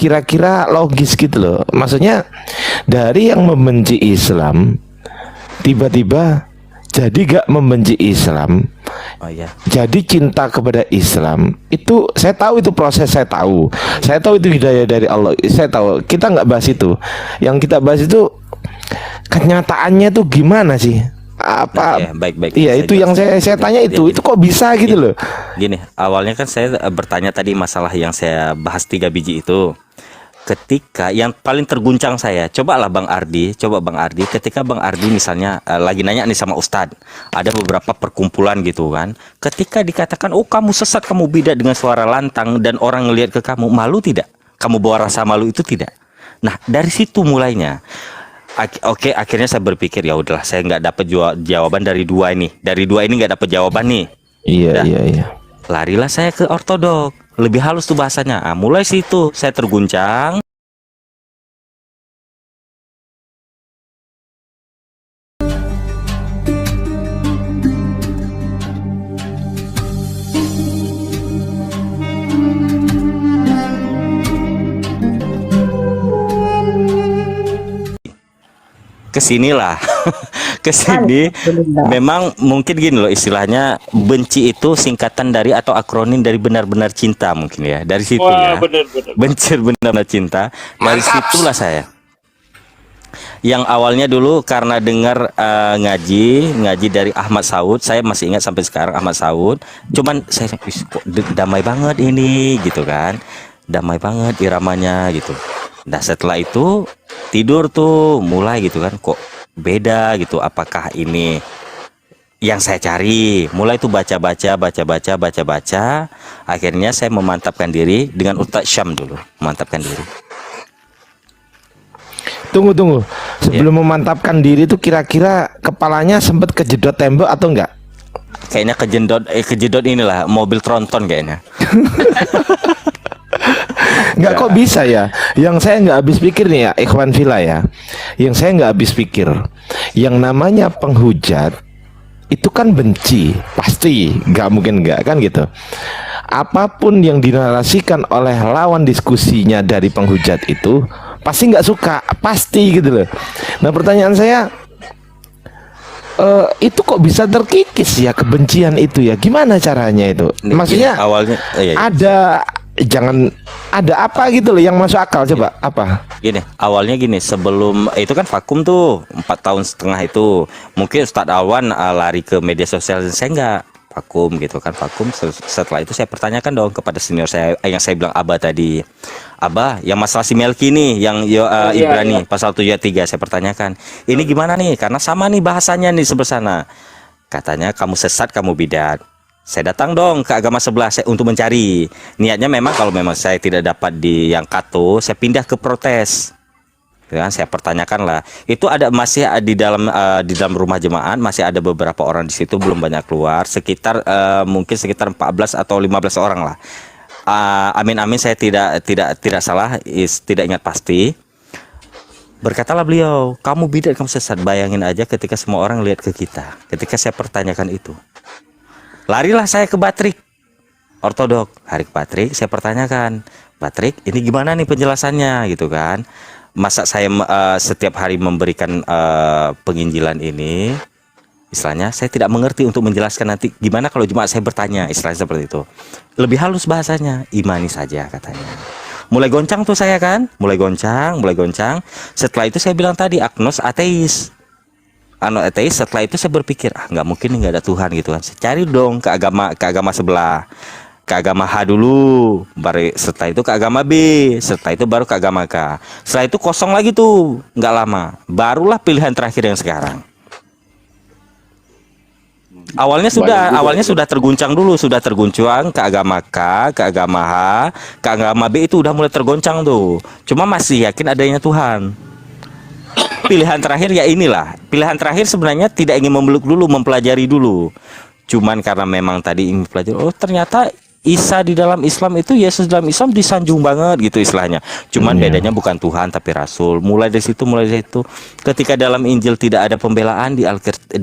kira-kira logis gitu loh. Maksudnya dari yang membenci Islam tiba-tiba jadi gak membenci Islam, Oh iya. jadi cinta kepada Islam. Itu saya tahu, itu proses, saya tahu itu hidayah dari Allah, saya tahu. Kita nggak bahas itu, yang kita bahas itu kenyataannya tuh gimana sih, apa. Oke, baik-baik. Iya, itu yang saya tanya, itu kok bisa gitu loh. Gini, awalnya kan saya bertanya tadi masalah yang saya bahas 3 biji itu. Ketika yang paling terguncang saya, coba Bang Ardi, ketika Bang Ardi misalnya lagi nanya nih sama Ustadz, ada beberapa perkumpulan gitu kan, ketika dikatakan, oh kamu sesat, kamu bidat dengan suara lantang, dan orang ngelihat ke kamu, malu tidak? Kamu bawa rasa malu itu tidak? Nah, dari situ mulainya. Oke, akhirnya saya berpikir, ya udahlah, saya nggak dapat jawaban dari dua ini, nggak dapat jawaban nih. Iya, Dah. iya. Larilah saya ke ortodok, lebih halus tuh bahasanya. Mulai situ saya terguncang. Kesinilah, kesini. Memang mungkin gini loh istilahnya, benci itu singkatan dari atau akronim dari benar-benar cinta mungkin ya. Dari situ ya. Benci benar-benar cinta. Dari situlah saya. Yang awalnya dulu karena dengar ngaji dari Ahmad Saud, saya masih ingat sampai sekarang Ahmad Saud. Cuman saya kok damai banget ini gitu kan. Damai banget iramanya gitu. Nah setelah itu tidur tuh mulai gitu kan, kok beda gitu, apakah ini yang saya cari? Mulai tuh baca-baca, akhirnya saya memantapkan diri dengan Ustadz Syam dulu, memantapkan diri. Tunggu, sebelum memantapkan diri tuh kira-kira kepalanya sempat kejedot tembok atau enggak? Kayaknya kejedot inilah mobil tronton kayaknya. Nggak, kok bisa ya? Yang saya nggak habis pikir nih ya, Ikhwan Villa ya. Yang saya nggak habis pikir, yang namanya penghujat itu kan benci, pasti, nggak mungkin nggak kan gitu. Apapun yang dinarasikan oleh lawan diskusinya dari penghujat itu pasti nggak suka, pasti gitu loh. Nah pertanyaan saya, itu kok bisa terkikis ya kebencian itu ya? Gimana caranya itu? Maksudnya awalnya jangan ada apa gitu loh yang masuk akal, coba apa? Gini, awalnya gini, sebelum itu kan vakum tuh 4,5 tahun itu, mungkin Ustadz Awan lari ke media sosial, saya nggak vakum gitu kan, vakum. Setelah itu saya pertanyakan dong kepada senior saya yang saya bilang Abah tadi, Abah yang masalah si Melki nih, yang Ibrani pasal 73, saya pertanyakan ini gimana nih, karena sama nih bahasanya nih sebelah sana, katanya kamu sesat, kamu bidat. Saya datang dong ke agama sebelah saya untuk mencari. Niatnya memang kalau memang saya tidak dapat di yang kato, saya pindah ke protes. Ya, saya pertanyakan lah. Itu ada masih di dalam rumah jemaat masih ada beberapa orang di situ, belum banyak keluar. Sekitar mungkin sekitar 14 atau 15 orang lah. Amin saya tidak salah, tidak ingat pasti. Berkatalah beliau, kamu bidat, kamu sesat. Bayangin aja ketika semua orang lihat ke kita. Ketika saya pertanyakan itu. Larilah saya ke Batrik ortodok, hari ke Batrik, saya pertanyakan, Batrik ini gimana nih penjelasannya gitu kan, masa saya setiap hari memberikan penginjilan ini, istilahnya saya tidak mengerti untuk menjelaskan nanti gimana kalau cuma saya bertanya, istilahnya seperti itu. Lebih halus bahasanya, imani saja katanya. Mulai goncang tuh saya kan, mulai goncang. Setelah itu saya bilang tadi agnos ateis. Ateis. Setelah itu saya berpikir, nggak mungkin nggak ada Tuhan gitu kan. Saya cari dong ke agama sebelah, ke agama H dulu, baru setelah itu ke agama B, setelah itu baru ke agama K. Setelah itu kosong lagi tuh, nggak lama, barulah pilihan terakhir yang sekarang. Awalnya sudah terguncang dulu, sudah terguncang ke agama K, ke agama H, ke agama B, itu udah mulai tergoncang tuh. Cuma masih yakin adanya Tuhan. Pilihan terakhir ya inilah. Pilihan terakhir sebenarnya tidak ingin memeluk dulu, mempelajari dulu. Cuman karena memang tadi ingin mempelajari, oh ternyata Isa di dalam Islam itu, Yesus dalam Islam disanjung banget gitu istilahnya. Cuman bedanya bukan Tuhan tapi Rasul. Mulai dari situ. Ketika dalam Injil tidak ada pembelaan, di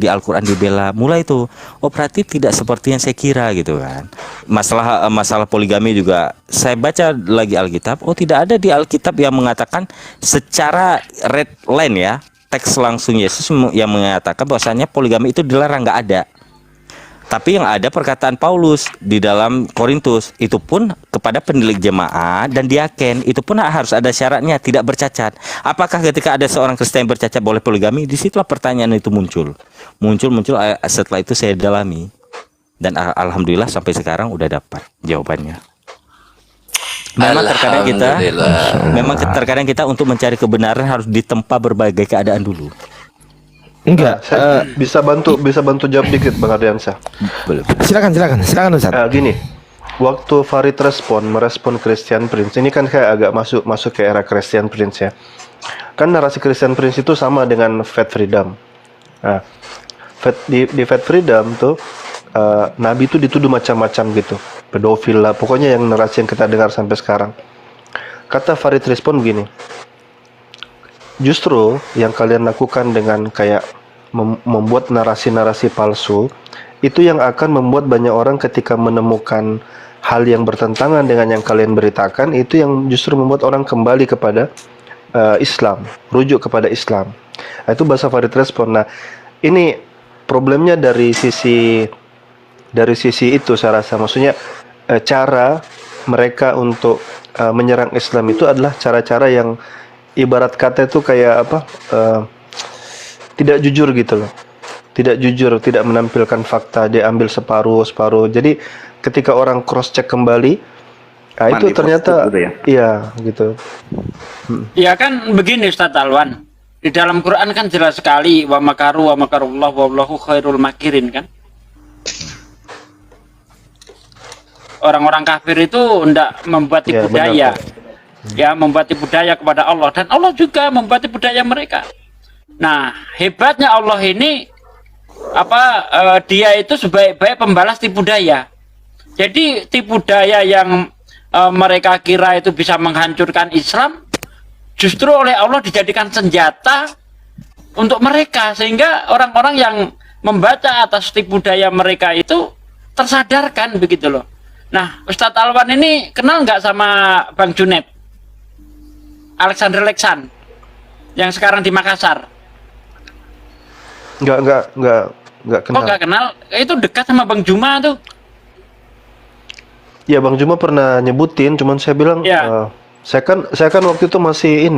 Al-Quran dibela. Mulai itu, oh berarti tidak seperti yang saya kira gitu kan. Masalah poligami juga, saya baca lagi Alkitab. Oh tidak ada di Alkitab yang mengatakan secara red line ya, teks langsung Yesus yang mengatakan bahwasanya poligami itu dilarang, nggak ada. Tapi yang ada perkataan Paulus di dalam Korintus, itu pun kepada penilik jemaat dan diaken, itu pun harus ada syaratnya, tidak bercacat. Apakah ketika ada seorang Kristen yang bercacat boleh poligami? Disitulah pertanyaan itu muncul. Setelah itu saya dalami. Dan alhamdulillah sampai sekarang udah dapat jawabannya. Memang terkadang kita untuk mencari kebenaran harus ditempa berbagai keadaan dulu. Enggak, Saya bisa bantu jawab dikit Bang Ardiansyah. Boleh. silakan Ustaz. Gini, waktu Farid merespon Christian Prince, ini kan kayak agak masuk ke era Christian Prince ya. Kan narasi Christian Prince itu sama dengan Fat Freedom. Nah, di Fat Freedom tuh Nabi itu dituduh macam-macam gitu, pedofil lah, pokoknya yang narasi yang kita dengar sampai sekarang. Kata Farid respon begini, justru yang kalian lakukan dengan kayak membuat narasi-narasi palsu, itu yang akan membuat banyak orang ketika menemukan hal yang bertentangan dengan yang kalian beritakan, itu yang justru membuat orang kembali kepada Islam, rujuk kepada Islam. Nah, itu bahasa Farid respon. Nah, ini problemnya dari sisi itu saya rasa, maksudnya cara mereka untuk menyerang Islam itu adalah cara-cara yang ibarat kata itu kayak apa, tidak jujur gitu loh, tidak jujur, tidak menampilkan fakta, dia ambil separuh. Jadi ketika orang cross check kembali, nah itu ternyata gitu ya? Iya gitu. Ya kan begini Ustadz Alwan, di dalam Quran kan jelas sekali wa makaru wa makarullah wallahu khairul makirin kan. Orang-orang kafir itu hendak membuat tipu daya. Ya, membuat tipu daya kepada Allah, dan Allah juga membuat tipu daya mereka. Nah, hebatnya Allah ini dia itu sebaik-baik pembalas tipu daya. Jadi tipu daya yang mereka kira itu bisa menghancurkan Islam, justru oleh Allah dijadikan senjata untuk mereka, sehingga orang-orang yang membaca atas tipu daya mereka itu tersadarkan begitu loh. Nah, Ustadz Alwan ini kenal nggak sama Bang Junet? Alexander Leksan yang sekarang di Makassar. Enggak kenal. Oh, enggak kenal? Itu dekat sama Bang Juma tuh. Ya, Bang Juma pernah nyebutin, cuman saya bilang Ya. saya kan waktu itu masih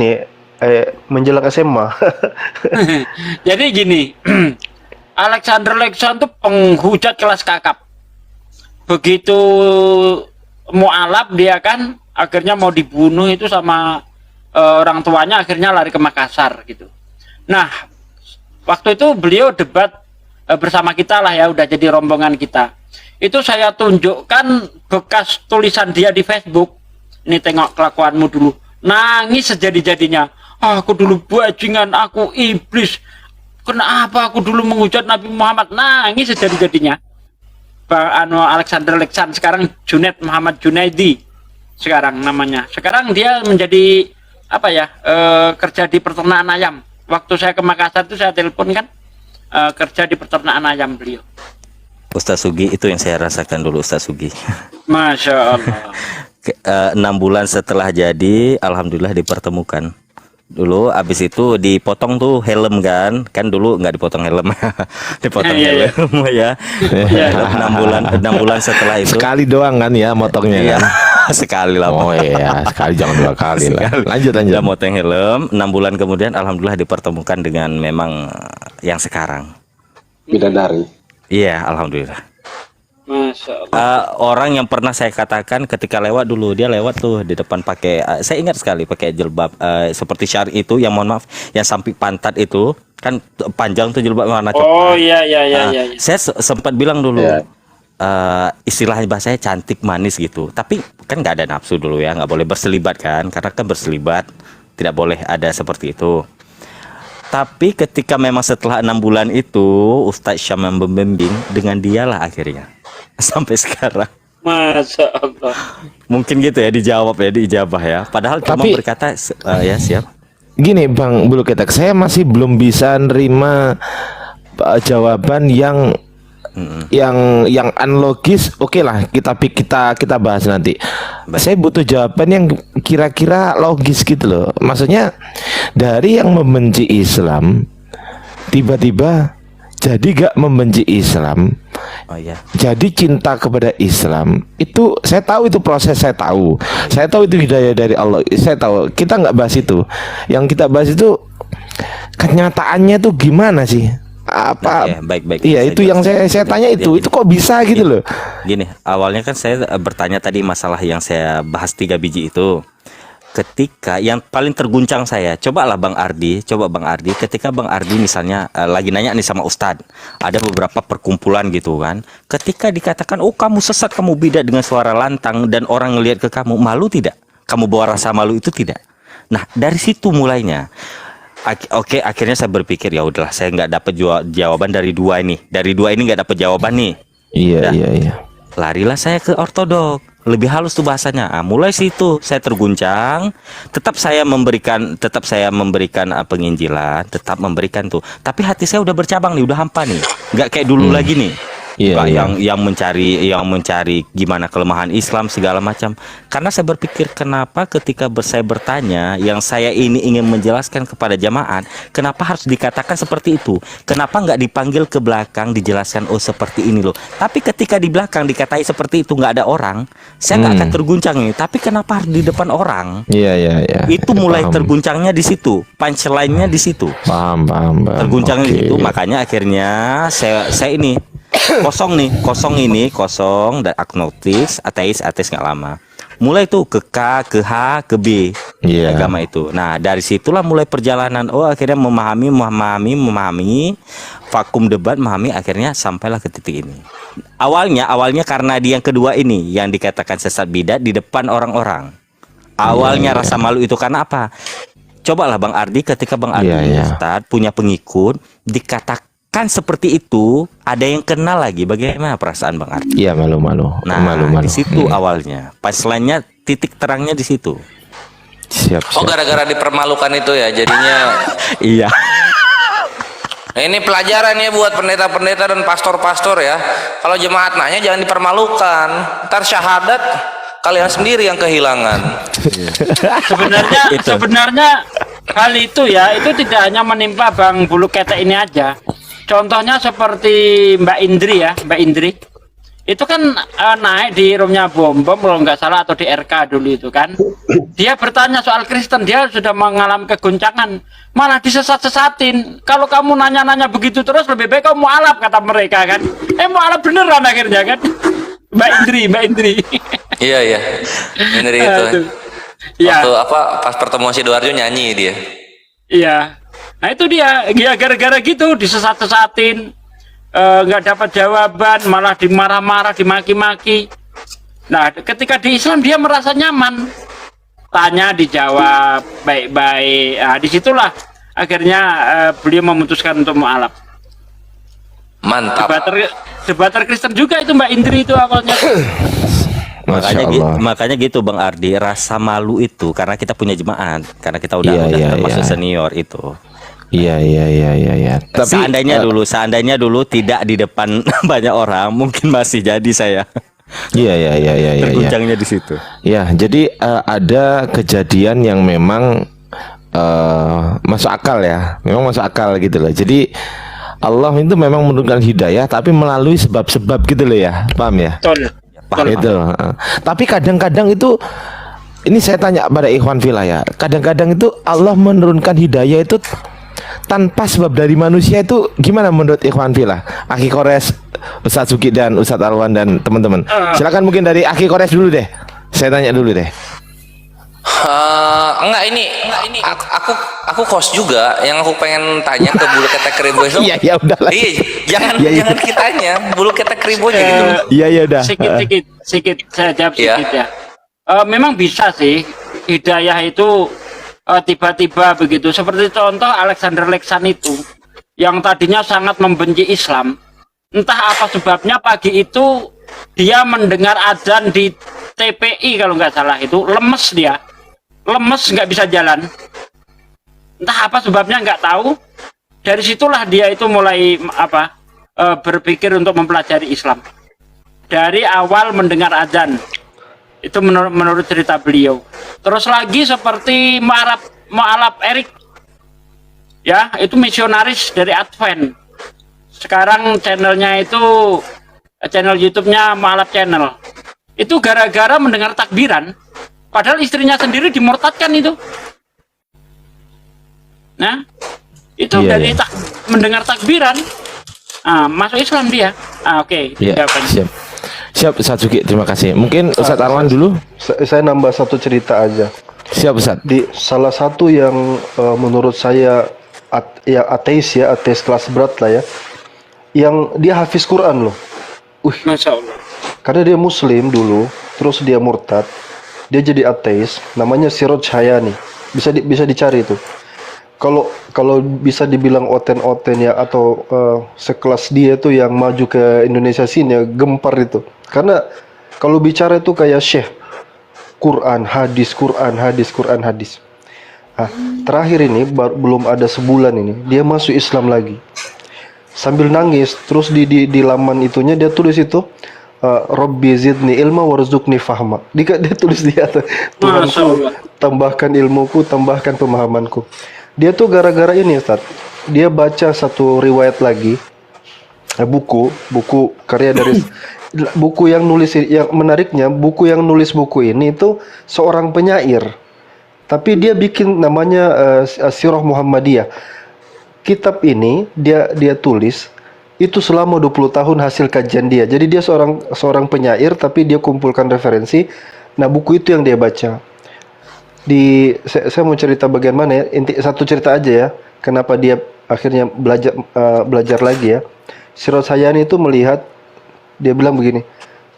menjelang SMA. Jadi gini, Alexander Leksan tuh penghujat kelas kakap. Begitu mualaf dia kan akhirnya mau dibunuh itu sama orang tuanya, akhirnya lari ke Makassar gitu. Nah, waktu itu beliau debat bersama kita lah ya, udah jadi rombongan kita. Itu saya tunjukkan bekas tulisan dia di Facebook. Ini tengok kelakuanmu dulu. Nangis sejadi-jadinya. Aku dulu bajingan, aku iblis. Kenapa aku dulu menghujat Nabi Muhammad? Nangis sejadi-jadinya. Alexander Leksan, sekarang Junet Muhammad Junaidi sekarang namanya. Sekarang dia menjadi kerja di peternakan ayam. Waktu saya ke Makassar itu saya telepon kan, kerja di peternakan ayam beliau. Ustaz Sugi, itu yang saya rasakan dulu Ustaz Sugi. Masya Allah. 6 bulan setelah jadi, alhamdulillah dipertemukan. Dulu abis itu dipotong tuh helm kan dulu nggak dipotong helm. Dipotong helm ya. 6 bulan setelah itu Sekali doang kan ya motongnya kan. Sekali lah. Oh iya, sekali jangan 2 kali lah. Lanjut. Udah motong helm, 6 bulan kemudian alhamdulillah dipertemukan dengan memang yang sekarang. Bidadari. Iya, alhamdulillah. Masya Allah. Orang yang pernah saya katakan ketika lewat dulu, dia lewat tuh di depan pakai, saya ingat sekali pakai jilbab seperti syari itu, yang mohon maaf, yang sampai pantat itu kan panjang tuh jilbab warna coklat. Oh iya. Saya sempat bilang dulu, istilahnya bahasanya cantik manis gitu, tapi kan nggak ada nafsu dulu ya, nggak boleh berselibat kan, karena kan berselibat tidak boleh ada seperti itu. Tapi ketika memang setelah 6 bulan itu Ustadz Syam membimbing, dengan dialah akhirnya sampai sekarang. Masya Allah. Mungkin gitu ya dijawab ya, diijabah ya. Padahal cuma Tapi- berkata ya siap. Gini Bang Bulu Ketek, saya masih belum bisa nerima jawaban yang unlogis. Oke lah, kita bahas nanti. Saya butuh jawaban yang kira-kira logis gitu loh. Maksudnya dari yang membenci Islam tiba-tiba jadi gak membenci Islam, Oh iya. jadi cinta kepada Islam. Itu saya tahu, itu proses, saya tahu itu hidayah dari Allah, saya tahu. Kita nggak bahas itu. Yang kita bahas itu kenyataannya tuh gimana sih? Apa? Oke, baik. Iya, Saya itu yang jelaskan. saya tanya itu. Gini. Itu kok bisa gitu loh? Gini, awalnya kan saya bertanya tadi masalah yang saya bahas 3 biji itu. Ketika yang paling terguncang saya, coba Bang Ardi, ketika Bang Ardi misalnya lagi nanya nih sama Ustadz, ada beberapa perkumpulan gitu kan, ketika dikatakan, oh kamu sesat, kamu bidat dengan suara lantang, dan orang ngelihat ke kamu, malu tidak? Kamu bawa rasa malu itu tidak? Nah, dari situ mulainya. Oke, akhirnya saya berpikir, ya udahlah, saya nggak dapat jawaban dari dua ini nggak dapat jawaban nih. Dah. Iya. Larilah saya ke ortodok, lebih halus tuh bahasanya. Mulai situ saya terguncang. Tetap saya memberikan penginjilan, tetap memberikan tuh. Tapi hati saya udah bercabang nih, udah hampa nih, nggak kayak dulu lagi nih. Iya, Nggak yang mencari gimana kelemahan Islam segala macam. Karena saya berpikir, kenapa ketika saya bertanya, yang saya ini ingin menjelaskan kepada jamaat, kenapa harus dikatakan seperti itu? Kenapa nggak dipanggil ke belakang dijelaskan, oh seperti ini loh. Tapi ketika di belakang dikatai seperti itu, nggak ada orang, saya nggak akan terguncang nih. Tapi kenapa harus di depan orang? Iya. Itu mulai Paham. terguncangnya di situ, punchline-nya di situ. Paham. Terguncangnya di Oke. situ. Makanya akhirnya saya ini kosong dan agnostis, ateis nggak lama. Mulai tuh ke K, ke H, ke B Iya. agama itu. Nah, dari situlah mulai perjalanan. Oh, akhirnya memahami, vakum debat, memahami, akhirnya sampailah ke titik ini. Awalnya karena di yang kedua ini yang dikatakan sesat bidat di depan orang-orang. Awalnya rasa malu itu karena apa? Cobalah Bang Ardi, ketika Bang Ardi Iya. Ustadz punya pengikut, dikatakan seperti itu, ada yang kenal lagi, bagaimana perasaan Bang Ardi? Iya, malu. Nah, malu. di situ awalnya, punchline-nya, titik terangnya di situ. Siap. Oh, gara-gara dipermalukan itu ya jadinya. Iya. Nah, ini pelajaran ya buat pendeta-pendeta dan pastor-pastor ya. Kalau jemaat nanya jangan dipermalukan. Ntar syahadat kalian sendiri yang kehilangan. Sebenarnya hal itu ya, itu tidak hanya menimpa Bang Bulu Ketek ini aja. Contohnya seperti Mbak Indri. Itu kan naik di roomnya Bom kalau nggak salah, atau di RK dulu itu kan. Dia bertanya soal Kristen, dia sudah mengalami keguncangan, malah disesat-sesatin. Kalau kamu nanya-nanya begitu terus, lebih baik kamu mualaf, kata mereka kan. Mualaf beneran akhirnya kan. Mbak Indri. Iya. Bener itu. Aduh. Iya. Waktu pas pertemuan Sidoarjo nyanyi dia. Iya. Nah itu dia, ya gara-gara gitu disesat-sesatin, nggak dapat jawaban, malah dimarah-marah, dimaki-maki. Nah ketika di Islam dia merasa nyaman, tanya dijawab baik-baik. Nah disitulah akhirnya beliau memutuskan untuk mualaf. Mantap. Debater Kristen juga itu Mbak Indri itu awalnya. Masya Allah. Makanya gitu Bang Ardi, rasa malu itu karena kita punya jemaat, karena kita udah Iya, termasuk iya. senior itu. Iya. Tapi Seandainya dulu tidak di depan banyak orang, mungkin masih jadi saya. iya. Terguncangnya di situ. Ya, jadi ada kejadian yang memang masuk akal ya. Memang masuk akal gitu loh. Jadi Allah itu memang menurunkan hidayah tapi melalui sebab-sebab gitu loh ya. Paham ya? Betul. Paham. Itu. Tapi kadang-kadang itu, ini saya tanya pada ikhwan fillah ya. Kadang-kadang itu Allah menurunkan hidayah itu tanpa sebab dari manusia, itu gimana menurut ikhwan fillah? Akhi Kores, Ustadz Suki dan Ustadz Alwan dan teman-teman. Silakan mungkin dari Akhi Kores dulu deh. Saya tanya dulu deh. Enggak ini aku host juga yang aku pengen tanya ke Bulu Ketek Keribu itu. Iya, udahlah. Iya, jangan Iya. jangan kitanya, Bulu Ketek Keribu aja gitu. Iya, udah. Sedikit saya jawab Iya. sedikit ya. Memang bisa sih hidayah itu tiba-tiba begitu. Seperti contoh Alexander Leksan itu, yang tadinya sangat membenci Islam. Entah apa sebabnya, pagi itu dia mendengar adzan di TPI kalau nggak salah itu lemes, dia lemes, nggak bisa jalan, entah apa sebabnya nggak tahu. Dari situlah dia itu mulai berpikir untuk mempelajari Islam dari awal mendengar adzan. Itu menurut cerita beliau. Terus lagi seperti Mu'alaf Erik, ya, itu misionaris dari Advent. Sekarang channelnya itu channel YouTube-nya Mu'alaf Channel. Itu gara-gara mendengar takbiran, padahal istrinya sendiri dimurtadkan itu. Nah, itu Iya, dari iya. mendengar takbiran, masuk Islam dia. Oke, Iya, jawabannya. siap. Siap Ustaz Suki, terima kasih. Mungkin Ustaz Arwan dulu. Saya nambah satu cerita aja. Siap Ustaz. Di salah satu yang menurut saya ateis kelas berat lah ya, yang dia hafiz Quran loh. Masya Allah. Karena dia Muslim dulu, terus dia murtad, dia jadi ateis. Namanya Siroj Hayani. Bisa dicari itu. Kalau bisa dibilang oten-oten ya, atau sekelas dia tuh yang maju ke Indonesia sini ya, gempar itu. Karena kalau bicara itu kayak syekh, Quran, hadis, Quran, hadis, Quran, hadis. Terakhir ini belum ada sebulan ini dia masuk Islam lagi. Sambil nangis, terus di laman itunya dia tulis itu, Robbi zidni ilma warzuqni fahma. Dia tulis di atas, Tuhanku tambahkan ilmuku, tambahkan pemahamanku. Dia tuh gara-gara ini Ustaz, dia baca satu riwayat lagi, buku karya dari buku yang nulis, yang menariknya buku yang nulis buku ini itu seorang penyair, tapi dia bikin namanya Sirah Muhammadiyah. Kitab ini dia tulis itu selama 20 tahun hasil kajian dia. Jadi dia seorang penyair, tapi dia kumpulkan referensi. Nah, buku itu yang dia baca. Saya mau cerita bagian mana ya? Satu cerita aja ya. Kenapa dia akhirnya belajar lagi ya. Siraj Hayani itu melihat, dia bilang begini,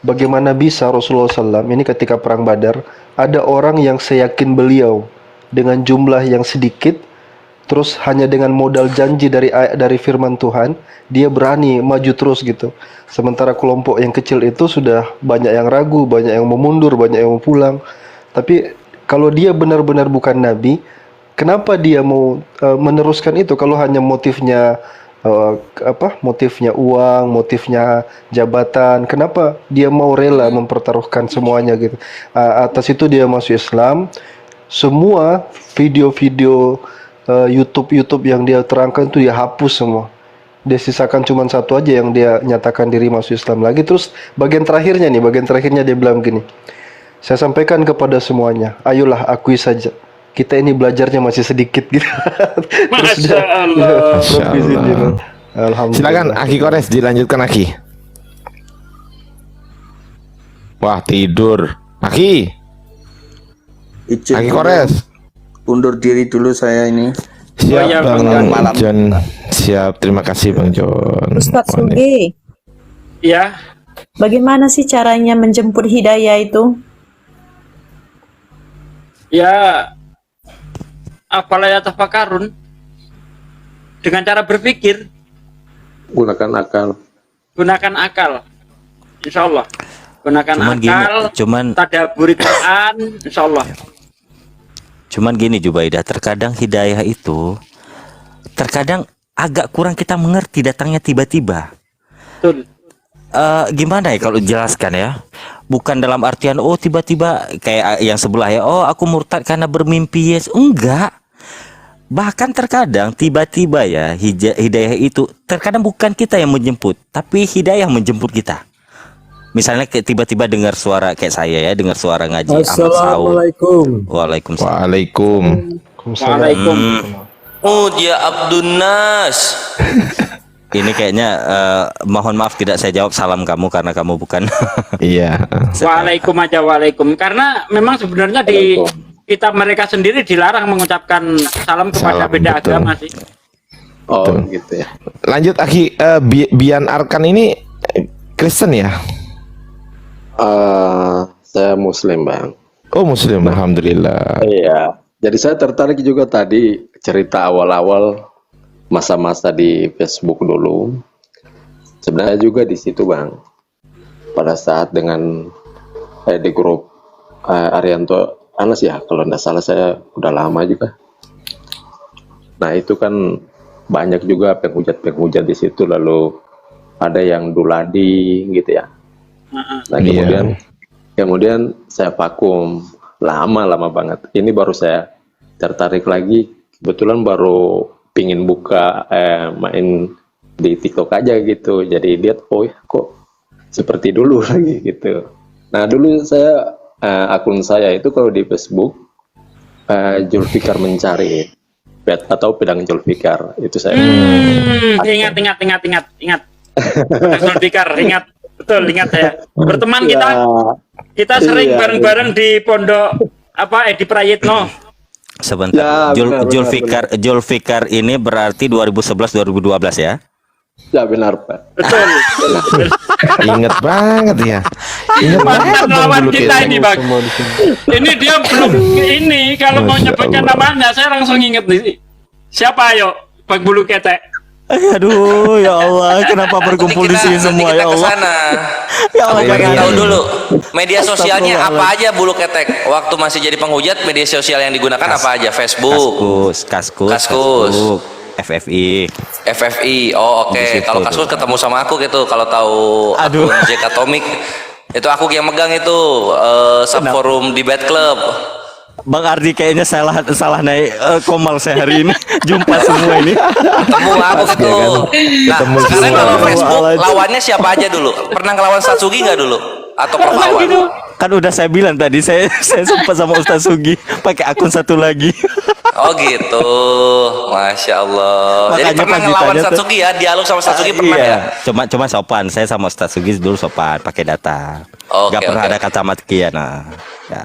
bagaimana bisa Rasulullah SAW ini ketika perang Badar ada orang yang seyakin beliau dengan jumlah yang sedikit, terus hanya dengan modal janji dari firman Tuhan, dia berani maju terus gitu. Sementara kelompok yang kecil itu sudah banyak yang ragu, banyak yang mau mundur, banyak yang mau pulang. Tapi kalau dia benar-benar bukan nabi, kenapa dia mau meneruskan itu kalau hanya motifnya motifnya uang, motifnya jabatan? Kenapa dia mau rela mempertaruhkan semuanya gitu? Atas itu dia masuk Islam. Semua video-video YouTube yang dia terangkan itu dia hapus semua. Dia sisakan cuma satu aja yang dia nyatakan diri masuk Islam lagi. Terus bagian terakhirnya dia bilang gini, saya sampaikan kepada semuanya, ayolah akui saja, kita ini belajarnya masih sedikit gitu. Masya Allah. Masya Allah. Alhamdulillah. Silakan Aki Kores, dilanjutkan Aki. Wah, tidur. Aki Izin Kores. undur diri dulu saya ini. Siap iya, Bang malam. John. Siap, terima kasih Bang John. Ustadz Wah, ini- Sugi, Ya, bagaimana sih caranya menjemput hidayah itu? ya, apalah ya tafakarun, dengan cara berpikir, Gunakan akal. gunakan akal, insya Allah. Gunakan Cuman gini, akal, tadaburi Quran, insya Allah. Cuman gini Jubaidah, terkadang hidayah itu terkadang agak kurang kita mengerti, datangnya tiba-tiba. Betul. Gimana ya kalau jelaskan ya? Bukan dalam artian oh tiba-tiba kayak yang sebelah ya, oh aku murtad karena bermimpi, yes. Enggak. Bahkan terkadang tiba-tiba ya hidayah itu terkadang bukan kita yang menjemput, tapi hidayah menjemput kita. Misalnya kayak tiba-tiba dengar suara kayak saya ya, dengar suara ngaji Ahmad Saud. Assalamualaikum. Waalaikumsalam. Waalaikum. Ya Abdun Nas. Ini kayaknya mohon maaf tidak saya jawab salam kamu karena kamu bukan. Iya. Waalaikum aja, waalaikum. Karena memang sebenarnya di kitab mereka sendiri dilarang mengucapkan salam kepada Salam, beda betul. agama sih. Oh, Betul. gitu ya. Lanjut Aki, Bian Arkan ini Kristen ya? Saya Muslim, Bang. Oh Muslim, alhamdulillah. Iya. Jadi saya tertarik juga tadi cerita awal-awal masa-masa di Facebook dulu. Sebenarnya juga di situ, Bang. pada saat dengan di grup Arianto Anas ya, kalau tidak salah, saya udah lama juga. Nah itu kan banyak juga penghujat di situ, lalu ada yang Duladi gitu ya. Nah kemudian saya vakum lama banget. Ini baru saya tertarik lagi, kebetulan baru pingin buka main di TikTok aja gitu. Jadi lihat, oh ya, kok seperti dulu lagi gitu. Nah dulu saya akun saya itu kalau di Facebook Julfikar Mencari atau Pedang Julfikar itu saya. Ingat. Zulfikar, ingat. Betul, ingat ya. Berteman kita sering Iya, bareng-bareng di pondok di Prayitno. Sebentar. Ya, benar. Julfikar ini berarti 2011-2012 ya? Ya benar Pak. Betul. Ingat banget ya. Ingat banget Mantan Bang lawan Bulu kita Ketek. ini, Bang. Ini dia belum kalau mau Masya nyebutkan Allah. namanya saya langsung inget nih. Siapa ayo? Bang Bulu Ketek. Aduh, ya Allah, kenapa berkumpul di sini semua nanti ya kita Allah? kesana. Ya Allah, Aku pengen jangan. tahu dulu media sosialnya apa aja Bulu Ketek waktu masih jadi penghujat. Media sosial yang digunakan apa aja? Facebook, Kaskus, Kaskus. Facebook, FFI. FFI. Oh oke. Di situ Kalau Kaskus tuh. ketemu sama aku gitu. Kalau tahu Aduh. akun Jack Atomic itu aku yang megang itu subforum di Bad Club. Bang Ardi kayaknya salah naik komal saya hari ini. Jumpa semua ini. Ketemu aku gitu. Nah Ketemu sekarang semua. kalau Facebook Alah. lawannya siapa aja dulu? Pernah ngelawan Satsugi nggak dulu? Atau Prof Awan? Kan udah saya bilang tadi, saya sempat sama Ustaz Sugi pakai akun satu lagi. Oh gitu, masya Allah. Jadi Makanya pernah pas ngelawan ditanya tuh- Satsugi ya, dialog sama Satsugi pernah ya? Cuma sopan. Saya sama Ustaz Sugi dulu sopan, pakai data. Oke, Gak pernah oke. ada kata matian. Nah, ya.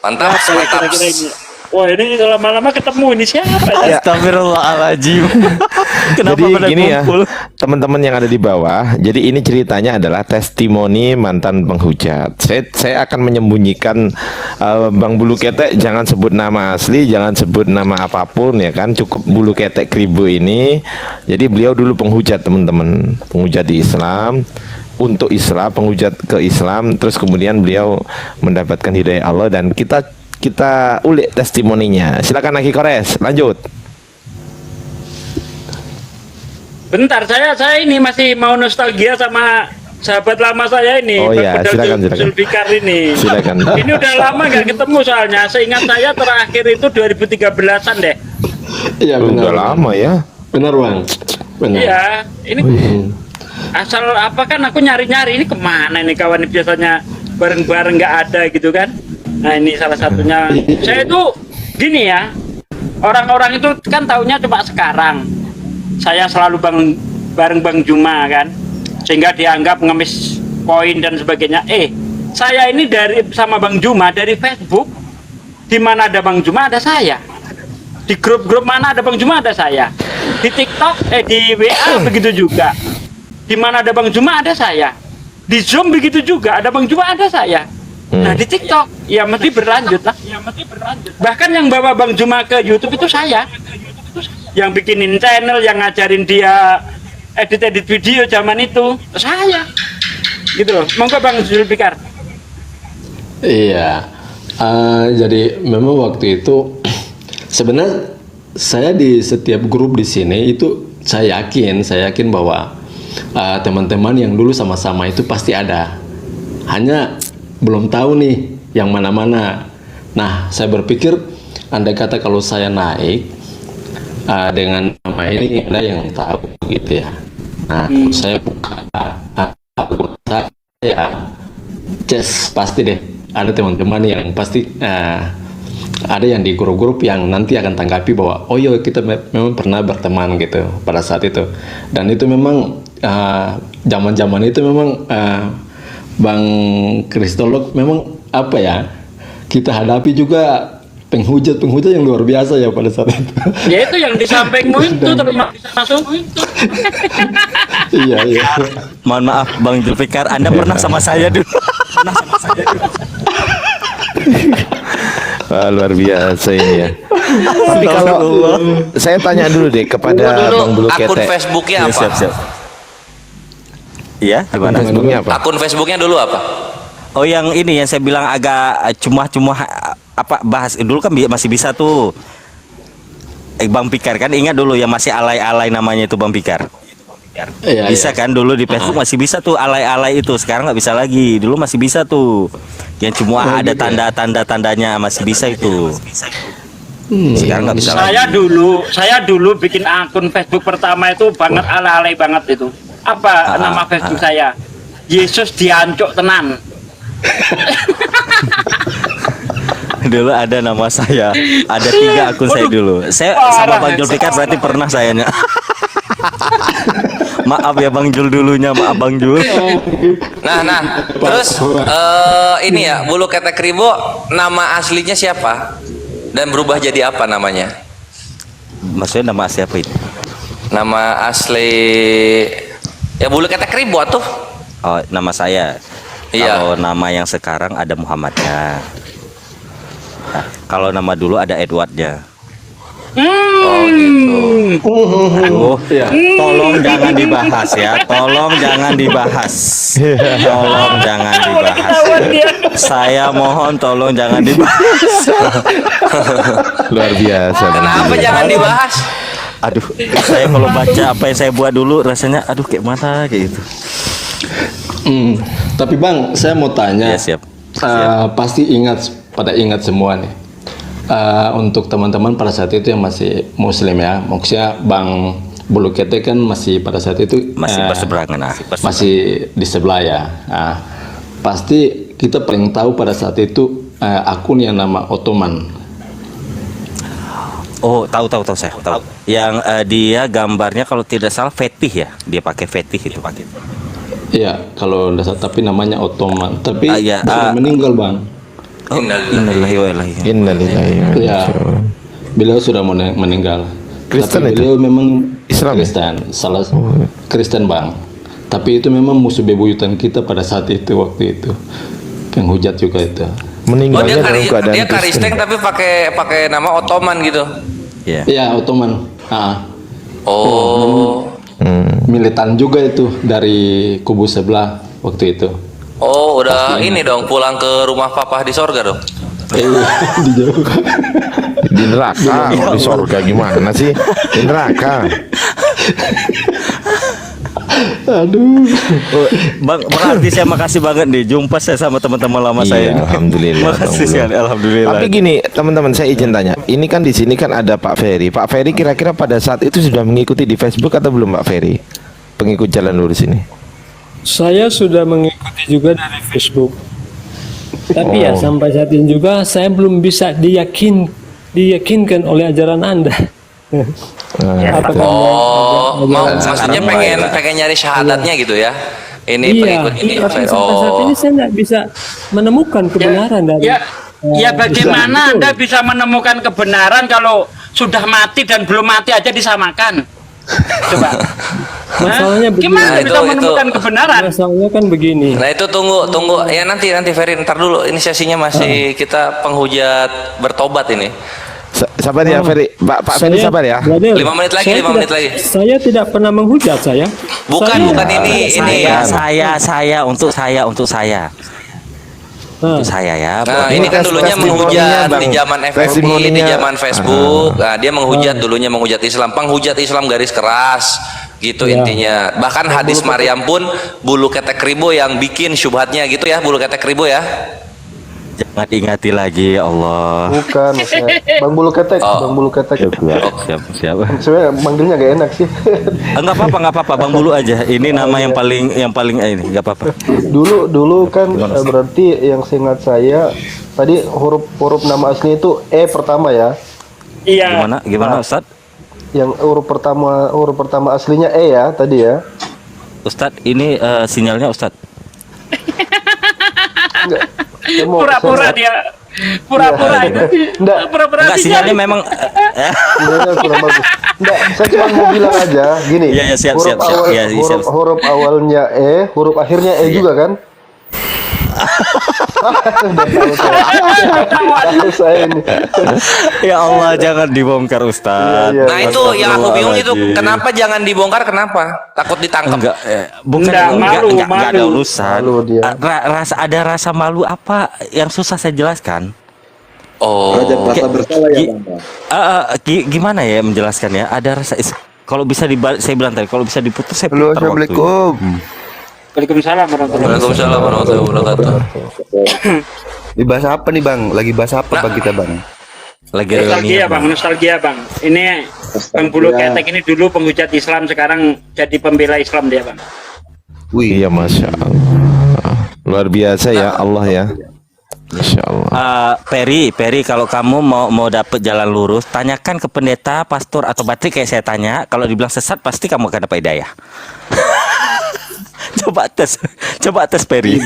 Mantap, mantap. Kira-kira ini. Wah, ini lama-lama ketemu ini siapa ya? Astagfirullahaladzim. Kenapa Jadi pada gini ya, kumpul? teman-teman yang ada di bawah. Jadi ini ceritanya adalah testimoni mantan penghujat. Saya akan menyembunyikan Bang Bulu Ketek. Jangan sebut nama asli, jangan sebut nama apapun ya kan. Cukup Bulu Ketek Kribo ini. Jadi beliau dulu penghujat, teman-teman. Penghujat di Islam. Untuk Islam, penghujat ke Islam. Terus kemudian beliau mendapatkan hidayah Allah, dan kita ulik testimoninya. Silakan Aki Kores, lanjut. Bentar, saya ini masih mau nostalgia sama sahabat lama saya ini. Oh Bang iya, Pedal silakan. Zulfikar ini. Silakan. Ini udah lama nggak ketemu soalnya. Seingat saya terakhir itu 2013-an deh. Iya benar. Udah lama ya. Benar Bang. Benar. Iya, ini asal apa kan aku nyari-nyari ini kemana ini kawan, ini biasanya bareng-bareng nggak ada gitu kan. Nah ini salah satunya. Saya itu gini ya, orang-orang itu kan taunya cuma sekarang. Saya selalu bareng Bang Juma kan, sehingga dianggap ngemis poin dan sebagainya. Saya ini dari sama Bang Juma dari Facebook, di mana ada Bang Juma ada saya. Di grup-grup mana ada Bang Juma ada saya. Di TikTok, di WA begitu juga. Di mana ada Bang Juma ada saya. Di Zoom begitu juga, ada Bang Juma ada saya. Nah di TikTok ya mesti berlanjut lah. Bahkan yang bawa Bang Juma ke YouTube itu saya. Yang bikinin channel, yang ngajarin dia edit video zaman itu saya. Gitu loh. Monggo Bang Zulfikar. Iya. Jadi memang waktu itu sebenarnya saya di setiap grup di sini itu saya yakin bahwa teman-teman yang dulu sama-sama itu pasti ada. Hanya belum tahu nih yang mana-mana. Nah, saya berpikir andai kata kalau saya naik dengan nama ini ada yang tahu gitu ya. Nah, saya buka akun saya, pasti deh ada teman-teman yang pasti ada yang di grup-grup yang nanti akan tanggapi bahwa oh iya kita memang pernah berteman gitu pada saat itu. Dan itu memang zaman-zaman itu memang Bang Kristolog memang apa ya, kita hadapi juga penghujat yang luar biasa ya pada saat itu. Ya itu yang di sampingmu itu termasuk itu. Iya. Mohon maaf Bang Zulfikar, Anda pernah sama saya dulu. Wah, luar biasa ini ya. Tapi kalau saya tanya dulu deh kepada Dulu Bang Bulu akun Ketek. Facebooknya Ya, apa? siap. Iya, gimana? Facebooknya apa? Akun Facebooknya dulu apa? Oh, yang ini yang saya bilang agak cuma apa bahas dulu kan masih bisa tuh. Bang Pikar kan ingat dulu yang masih alay-alay namanya itu Bang Pikar. Iya, Bisa iya. kan dulu di Facebook masih bisa tuh alay-alay itu, sekarang nggak bisa lagi. Dulu masih bisa tuh, yang cuma ada tanda-tandanya masih bisa itu. Sekarang nggak bisa lagi. Saya dulu bikin akun Facebook pertama itu banget ala-alay banget itu. Apa nama Facebook saya? Yesus diancuk tenan. Dulu ada nama saya, ada 3 akun saya dulu. Saya sama Bang Jul Pikar berarti pernah sayanya. Maaf ya Bang Jul dulunya, maaf Bang Jul. Nah, terus ini ya, Bulu Ketek Ribo nama aslinya siapa? Dan berubah jadi apa namanya? Maksudnya nama siapa itu? Nama asli ya Bulu Ketek Ribo tuh. Oh, nama saya. Iya. Kalau nama yang sekarang ada Muhammadnya. Nah, kalau nama dulu ada Edwardnya. Oh gitu. Aduh, tolong jangan dibahas ya. Tolong jangan dibahas. Tolong jangan dibahas. Saya mohon tolong jangan dibahas. Luar biasa. Kenapa jangan dibahas? Aduh, saya kalau baca apa yang saya buat dulu rasanya aduh kayak mana kayak gitu. Tapi Bang, saya mau tanya. Ya, siap. Pasti pada ingat semua nih. Untuk teman-teman pada saat itu yang masih Muslim ya, maksudnya Bang Bulu Ketek kan masih pada saat itu Masih berseberangan. masih di sebelah ya. Nah, pasti kita paling tahu pada saat itu akun yang nama Ottoman. Oh, tahu saya tahu. Yang dia gambarnya kalau tidak salah fetih ya, dia pakai fetih itu pakai. Iya, kalau dasar tapi namanya Ottoman. Tapi iya, sudah meninggal Bang. Oh, innalillahi wa inna ilaihi. Innalillahi wa inna Ya, beliau sudah meninggal. Kristen Tapi itu? beliau memang Islam ya? Kristen, salah Kristen Bang. Tapi itu memang musuh bebuyutan kita pada saat itu waktu itu. Penghujat juga itu. Oh meninggalnya dalam keadaan dia Kristen. Karisteng tapi pakai nama Ottoman gitu. Iya. Iya, Ottoman. Oh. Militan juga itu dari kubu sebelah waktu itu. Oh, udah ini dong pulang ke rumah papa di sorga dong. Dijauh. Di neraka, di sorga gimana sih? Di neraka. Aduh. Bang Arti, saya makasih banget nih jumpa saya sama teman-teman lama saya. Iya, alhamdulillah. Makasih sekali, alhamdulillah. Tapi gini, teman-teman, saya izin tanya. Ini kan di sini kan ada Pak Ferry. Pak Ferry kira-kira pada saat itu sudah mengikuti di Facebook atau belum, Pak Ferry? Pengikut Jalan Lurus ini. Saya sudah mengikuti juga dari Facebook. Tapi ya sampai saat ini juga saya belum bisa diyakinkan oleh ajaran Anda. Apakah Oh, maksudnya pengen nyari syahadatnya gitu ya. Ini pengikut ini. tapi sampai saat ini saya tidak bisa menemukan kebenaran dari Ya bagaimana Anda bisa menemukan kebenaran kalau sudah mati dan belum mati aja disamakan? Coba. masalahnya begini. Gimana bisa itu- menemukan kebenaran? Masalahnya kan begini. Nah itu tunggu ya nanti Ferry ntar dulu ini sesinya masih kita penghujat bertobat ini. Sabar ya, Ferry. Pak Ferry sabar ya. Brother, 5 menit lagi, saya 5 menit lagi. Saya tidak pernah menghujat saya. Bukan Saya untuk saya. Untuk saya ya. Nah Ini ini kan dulunya testimoninya, menghujat Bang. di zaman FFI, di Testimoninya. zaman Facebook. Nah dia menghujat dulunya menghujat Islam, penghujat Islam garis keras gitu intinya. Bahkan hadis Maryam pun Bulu Ketek Ribo yang bikin syubhatnya gitu ya, Bulu Ketek Ribo ya. Jangan ingati lagi ya Allah. Bukan, Bang Bulu Ketek, Bang Bulu Ketek. Siap. Sebenarnya manggilnya gak enak sih. Enggak apa-apa, Bang Bulu aja. Ini nama yang paling ini, enggak apa-apa. Dulu kan berarti yang seingat saya tadi huruf nama asli itu pertama ya. Iya. Gimana Ustaz? Yang huruf pertama aslinya ya tadi ya. Ustaz, ini sinyalnya Ustaz. Saya mau- Pura-pura saya- dia. Pura-pura itu. Enggak. Pura-pura Enggak, sinyalnya memang Sinyalnya kurang bagus. Enggak, saya cuma mau bilang aja gini. Iya, iya, siap, huruf siap, siap. awal- Iya, iya, huruf, siap. huruf awalnya huruf akhirnya juga kan? Tahu saya ini. Ya Allah, jangan dibongkar Ustaz. Iya, iya. Nah itu yang aku bingung itu, kenapa jangan dibongkar? Kenapa? Takut ditangkap? Enggak, bukan Enggak, enggak ada malu. urusan. Malu dia. Ada rasa malu apa yang susah saya jelaskan? Oh, Gimana ya menjelaskannya? Ada rasa kalau bisa saya bilang tadi, kalau bisa diputus saya Halo, putar waktunya. assalamualaikum. Waalaikumsalam warahmatullahi Waalaikumsalam warahmatullahi wabarakatuh. Dibahas apa nih bang? Lagi bahas apa bang kita bang? Lagi Nostalgia reuni. bang, nostalgia bang. Ini Bang Bulu Ketek ini dulu penghujat Islam, sekarang jadi pembela Islam dia bang. Wih, Iya, masya Allah, luar biasa ya Allah ya, masya Allah. Peri, kalau kamu mau dapet jalan lurus, tanyakan ke pendeta, pastor atau batrik kayak saya tanya. Kalau dibilang sesat, pasti kamu akan dapat hidayah. coba tes Peri.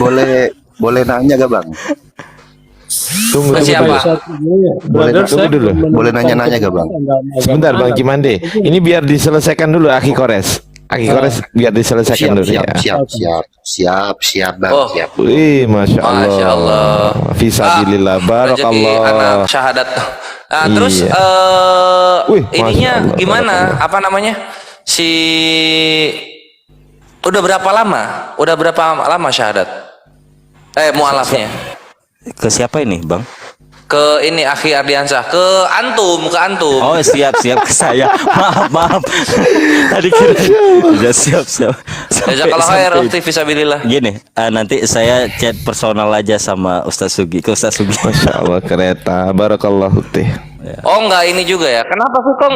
boleh nanya gak bang? Tunggu Siapa? dulu. Boleh nanya-nanya gak bang? Sebentar Bang Cimande, ini biar diselesaikan dulu Aki Kores. Aki Kores biar diselesaikan dulu ya. Siap bang, Oh. siap. Wih, masya Allah. Masya Allah. Fisabilillah, Rezeki barakallah. anak syahadat. Nah, terus Iya. Wih, ininya Masya Allah, gimana? barakallah. Apa namanya? Udah berapa lama? Udah berapa lama syahadat? Mualafnya. Ke siapa ini, Bang? Ke ini Akhi Ardiansah, ke antum. Oh, siap ke saya. Maaf. Tadi kira ya, siap. Jazakallah khair, ukhti fisabilillah. Gini, nanti saya chat personal aja sama Ustaz Sugi. Ke Ustaz Sugi. Masya Allah, kereta, barakallahu teh. Oh enggak, ini juga ya. Kenapa sih kok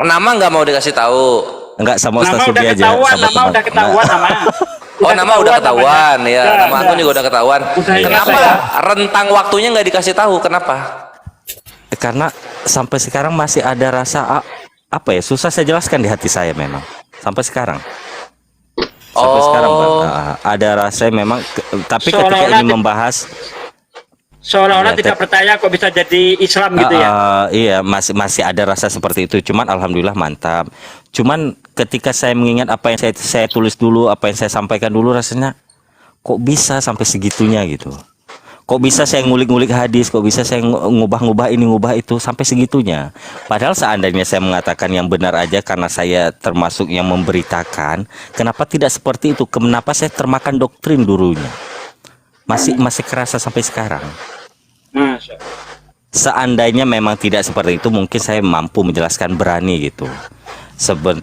nama enggak mau dikasih tahu? Enggak, sama Ustaz Nama Sugi udah aja. ketahuan, sama nama teman. udah ketahuan nama. Oh, nama udah ketahuan ya. Udah, Nama akun juga udah ketahuan. Udah ingat Kenapa saya. rentang waktunya nggak dikasih tahu? Kenapa? Karena sampai sekarang masih ada rasa apa ya, susah saya jelaskan di hati saya memang sampai sekarang. Sampai sekarang Bang, ada rasa memang tapi ketika Seolah-olah ini membahas Seolah-olah Ya, tidak percaya kok bisa jadi Islam gitu ya. iya, masih ada rasa seperti itu. Cuman alhamdulillah mantap. Cuman ketika saya mengingat apa yang saya tulis dulu, apa yang saya sampaikan dulu, rasanya kok bisa sampai segitunya gitu. Kok bisa saya ngulik-ngulik hadis, kok bisa saya ngubah-ngubah ini, ngubah itu sampai segitunya. Padahal seandainya saya mengatakan yang benar aja karena saya termasuk yang memberitakan, kenapa tidak seperti itu? Kenapa saya termakan doktrin dulunya? Masih kerasa sampai sekarang. Masya. Seandainya memang tidak seperti itu, mungkin saya mampu menjelaskan, berani gitu.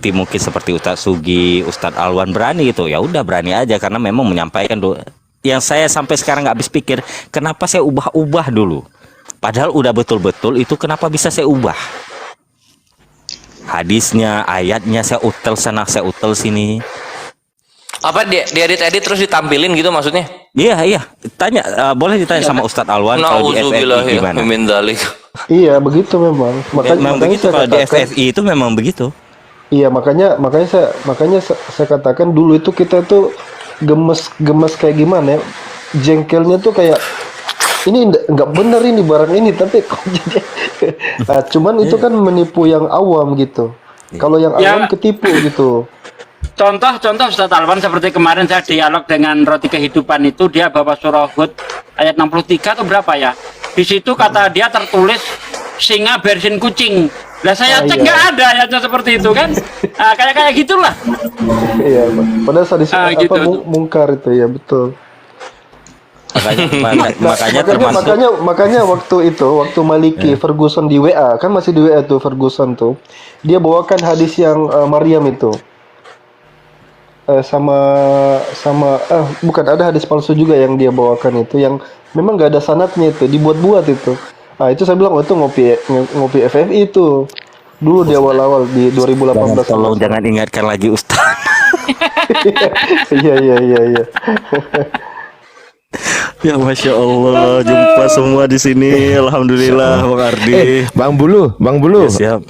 Mungkin seperti Ustadz Sugi, Ustadz Alwan berani gitu. Ya udah berani aja karena memang menyampaikan yang saya sampai sekarang nggak habis pikir, kenapa saya ubah-ubah dulu. Padahal udah betul-betul itu, kenapa bisa saya ubah? Hadisnya, ayatnya saya utel sana, saya utel sini. Apa dia edit terus ditampilin gitu maksudnya? Iya. Tanya, boleh ditanya sama Ustadz Alwan kalau di FFI gimana? Min dzalik. Iya begitu memang. Memang begitu, kalau di FFI itu memang begitu. Iya makanya saya katakan dulu itu kita tuh gemes kayak gimana ya, jengkelnya tuh kayak ini nggak bener ini barang ini, tapi kok jadi nah, cuman itu kan menipu yang awam gitu. Kalau yang Ya. awam ketipu gitu. Contoh Ustaz Alwan, seperti kemarin saya dialog dengan Roti Kehidupan itu, dia bawa surah Hud ayat 63 atau berapa ya? Di situ kata dia tertulis singa bersin kucing. Lah saya cek nggak ada ayatnya seperti itu kan? Nah, kayak gitulah. Iya, padahal sadis gitu. mungkar itu ya betul. Makanya termasuk Makanya waktu Maliki Ferguson di WA, kan masih di WA tuh Ferguson tuh, dia bawakan hadis yang Maryam itu. Bukan, ada hadis palsu juga yang dia bawakan itu, yang memang nggak ada sanadnya, itu dibuat-buat itu. Nah itu saya bilang, oh itu ngopi FFI itu dulu di awal-awal di 2018. tolong jangan ingatkan lagi Ustaz. Iya. Ya Masya Allah, jumpa semua di sini. Alhamdulillah Bang Ardi. Bang Bulu, Ya, siap.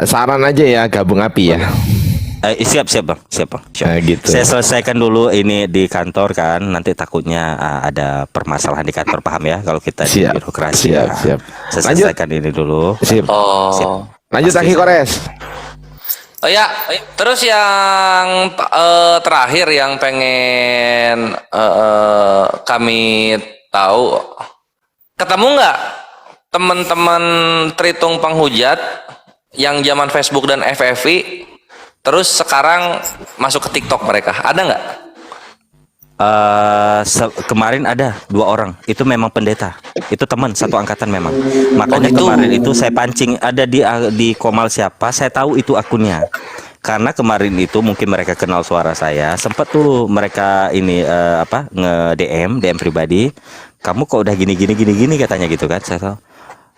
Saran aja ya, gabung api ya. Siap Bang, siap. Gitu. Saya selesaikan dulu ini di kantor kan, nanti takutnya ada permasalahan di kantor, paham ya kalau kita di Siap, birokrasi. siap, ya. siap. Saya Lanjut. selesaikan ini dulu. Sip. Oh. Lanjut Aki Kores. Oh ya, terus yang terakhir yang pengen kami tahu, ketemu nggak teman-teman Tritung Penghujat yang zaman Facebook dan FFI, terus sekarang masuk ke TikTok mereka, ada nggak? Kemarin ada 2 orang, itu memang pendeta, itu teman satu angkatan memang. Makanya gitu. kemarin itu saya pancing ada di Komal siapa, saya tahu itu akunnya. Karena kemarin itu mungkin mereka kenal suara saya, sempat tuh mereka ini nge-DM pribadi, kamu kok udah gini katanya gitu kan.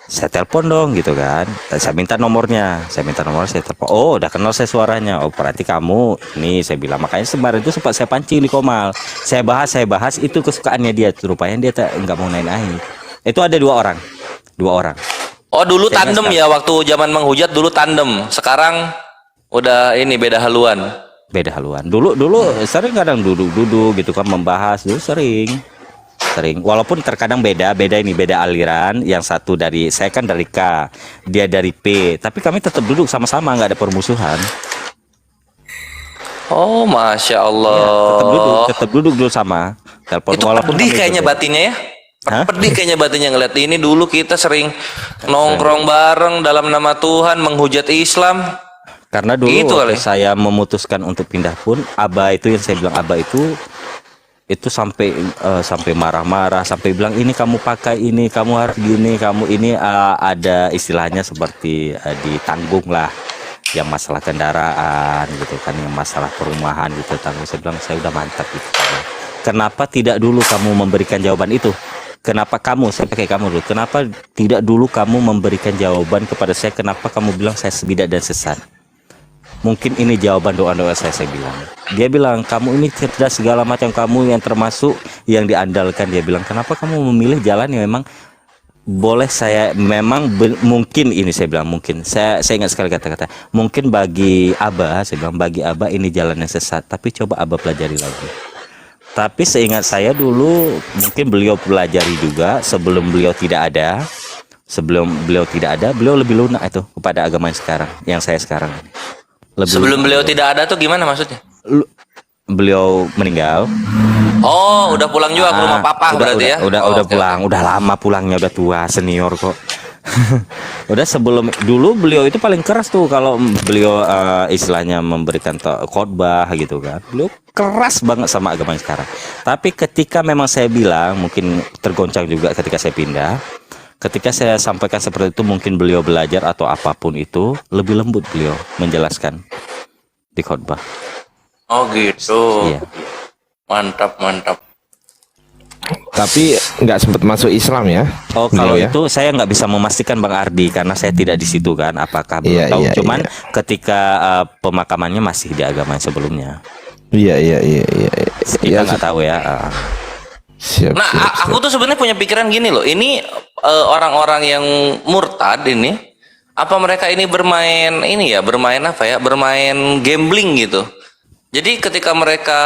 Saya telepon dong gitu kan, saya minta nomornya, saya telepon, oh udah kenal saya suaranya, oh berarti kamu ini, saya bilang. Makanya kemarin itu sempat saya pancing di Komal, saya bahas itu kesukaannya dia, rupanya dia nggak mau naik. Itu ada 2 orang. Oh dulu Saya tandem ingat ya, waktu zaman menghujat dulu tandem, sekarang udah ini beda haluan. Dulu sering kadang duduk gitu kan, membahas dulu sering, walaupun terkadang beda aliran. Yang satu dari, saya kan dari K, dia dari P, tapi kami tetap duduk sama-sama, nggak ada permusuhan. Oh masya Allah. Ya, tetap duduk dulu sama telepon. Itu Walaupun pedih kami kayaknya berbeda. batinnya ya. Hah? Pedih kayaknya batinnya ngeliat ini. Dulu kita sering nongkrong bareng dalam nama Tuhan, menghujat Islam. Karena dulu Gitu waktu kali. saya memutuskan untuk pindah pun, Aba itu yang saya bilang, Aba itu sampai marah-marah, sampai bilang ini kamu pakai ini, kamu harus gini, kamu ini ada istilahnya seperti ditanggung lah, yang masalah kendaraan gitu kan, yang masalah perumahan gitu tanggung. Saya bilang saya udah mantap gitu. Kenapa tidak dulu kamu memberikan jawaban itu? Kenapa kamu, saya pakai kamu dulu, kenapa tidak dulu kamu memberikan jawaban kepada saya? Kenapa kamu bilang saya bidat dan sesat? Mungkin ini jawaban doa-doa saya bilang. Dia bilang, kamu ini cerdas segala macam, kamu yang termasuk yang diandalkan. Dia bilang, kenapa kamu memilih jalan yang memang boleh saya, memang mungkin ini, saya bilang mungkin. Saya ingat sekali kata-kata, mungkin bagi Aba, saya bilang, bagi Aba ini jalan yang sesat, tapi coba Aba pelajari lagi. Tapi seingat saya dulu, mungkin beliau pelajari juga sebelum beliau tidak ada. Beliau lebih lunak itu kepada agama yang sekarang, yang saya sekarang. Sebelum beliau tidak ada tuh gimana maksudnya? Beliau meninggal. Oh, udah pulang juga ke rumah papa berarti ya? Udah Oke. pulang, udah lama pulangnya, udah tua, senior kok. Udah sebelum dulu beliau itu paling keras tuh kalau beliau istilahnya memberikan khotbah gitu kan. Beliau keras banget sama agama yang sekarang. Tapi ketika memang saya bilang, mungkin tergoncang juga ketika saya pindah. Ketika saya sampaikan seperti itu, mungkin beliau belajar atau apapun itu, lebih lembut beliau menjelaskan di khotbah. Oh gitu. Iya. Mantap. Tapi nggak sempat masuk Islam ya? Oh, kalau beliau ya? itu saya nggak bisa memastikan Bang Ardi karena saya tidak di situ kan. Apakah belum Iya, tahu? iya, Cuman iya. ketika pemakamannya masih di agama yang sebelumnya, Iya. kita nggak tahu ya. Siap, Nah, siap. aku tuh sebenarnya punya pikiran gini loh. Ini orang-orang yang murtad ini, apa mereka ini bermain ini ya, bermain apa ya? Bermain gambling gitu. Jadi ketika mereka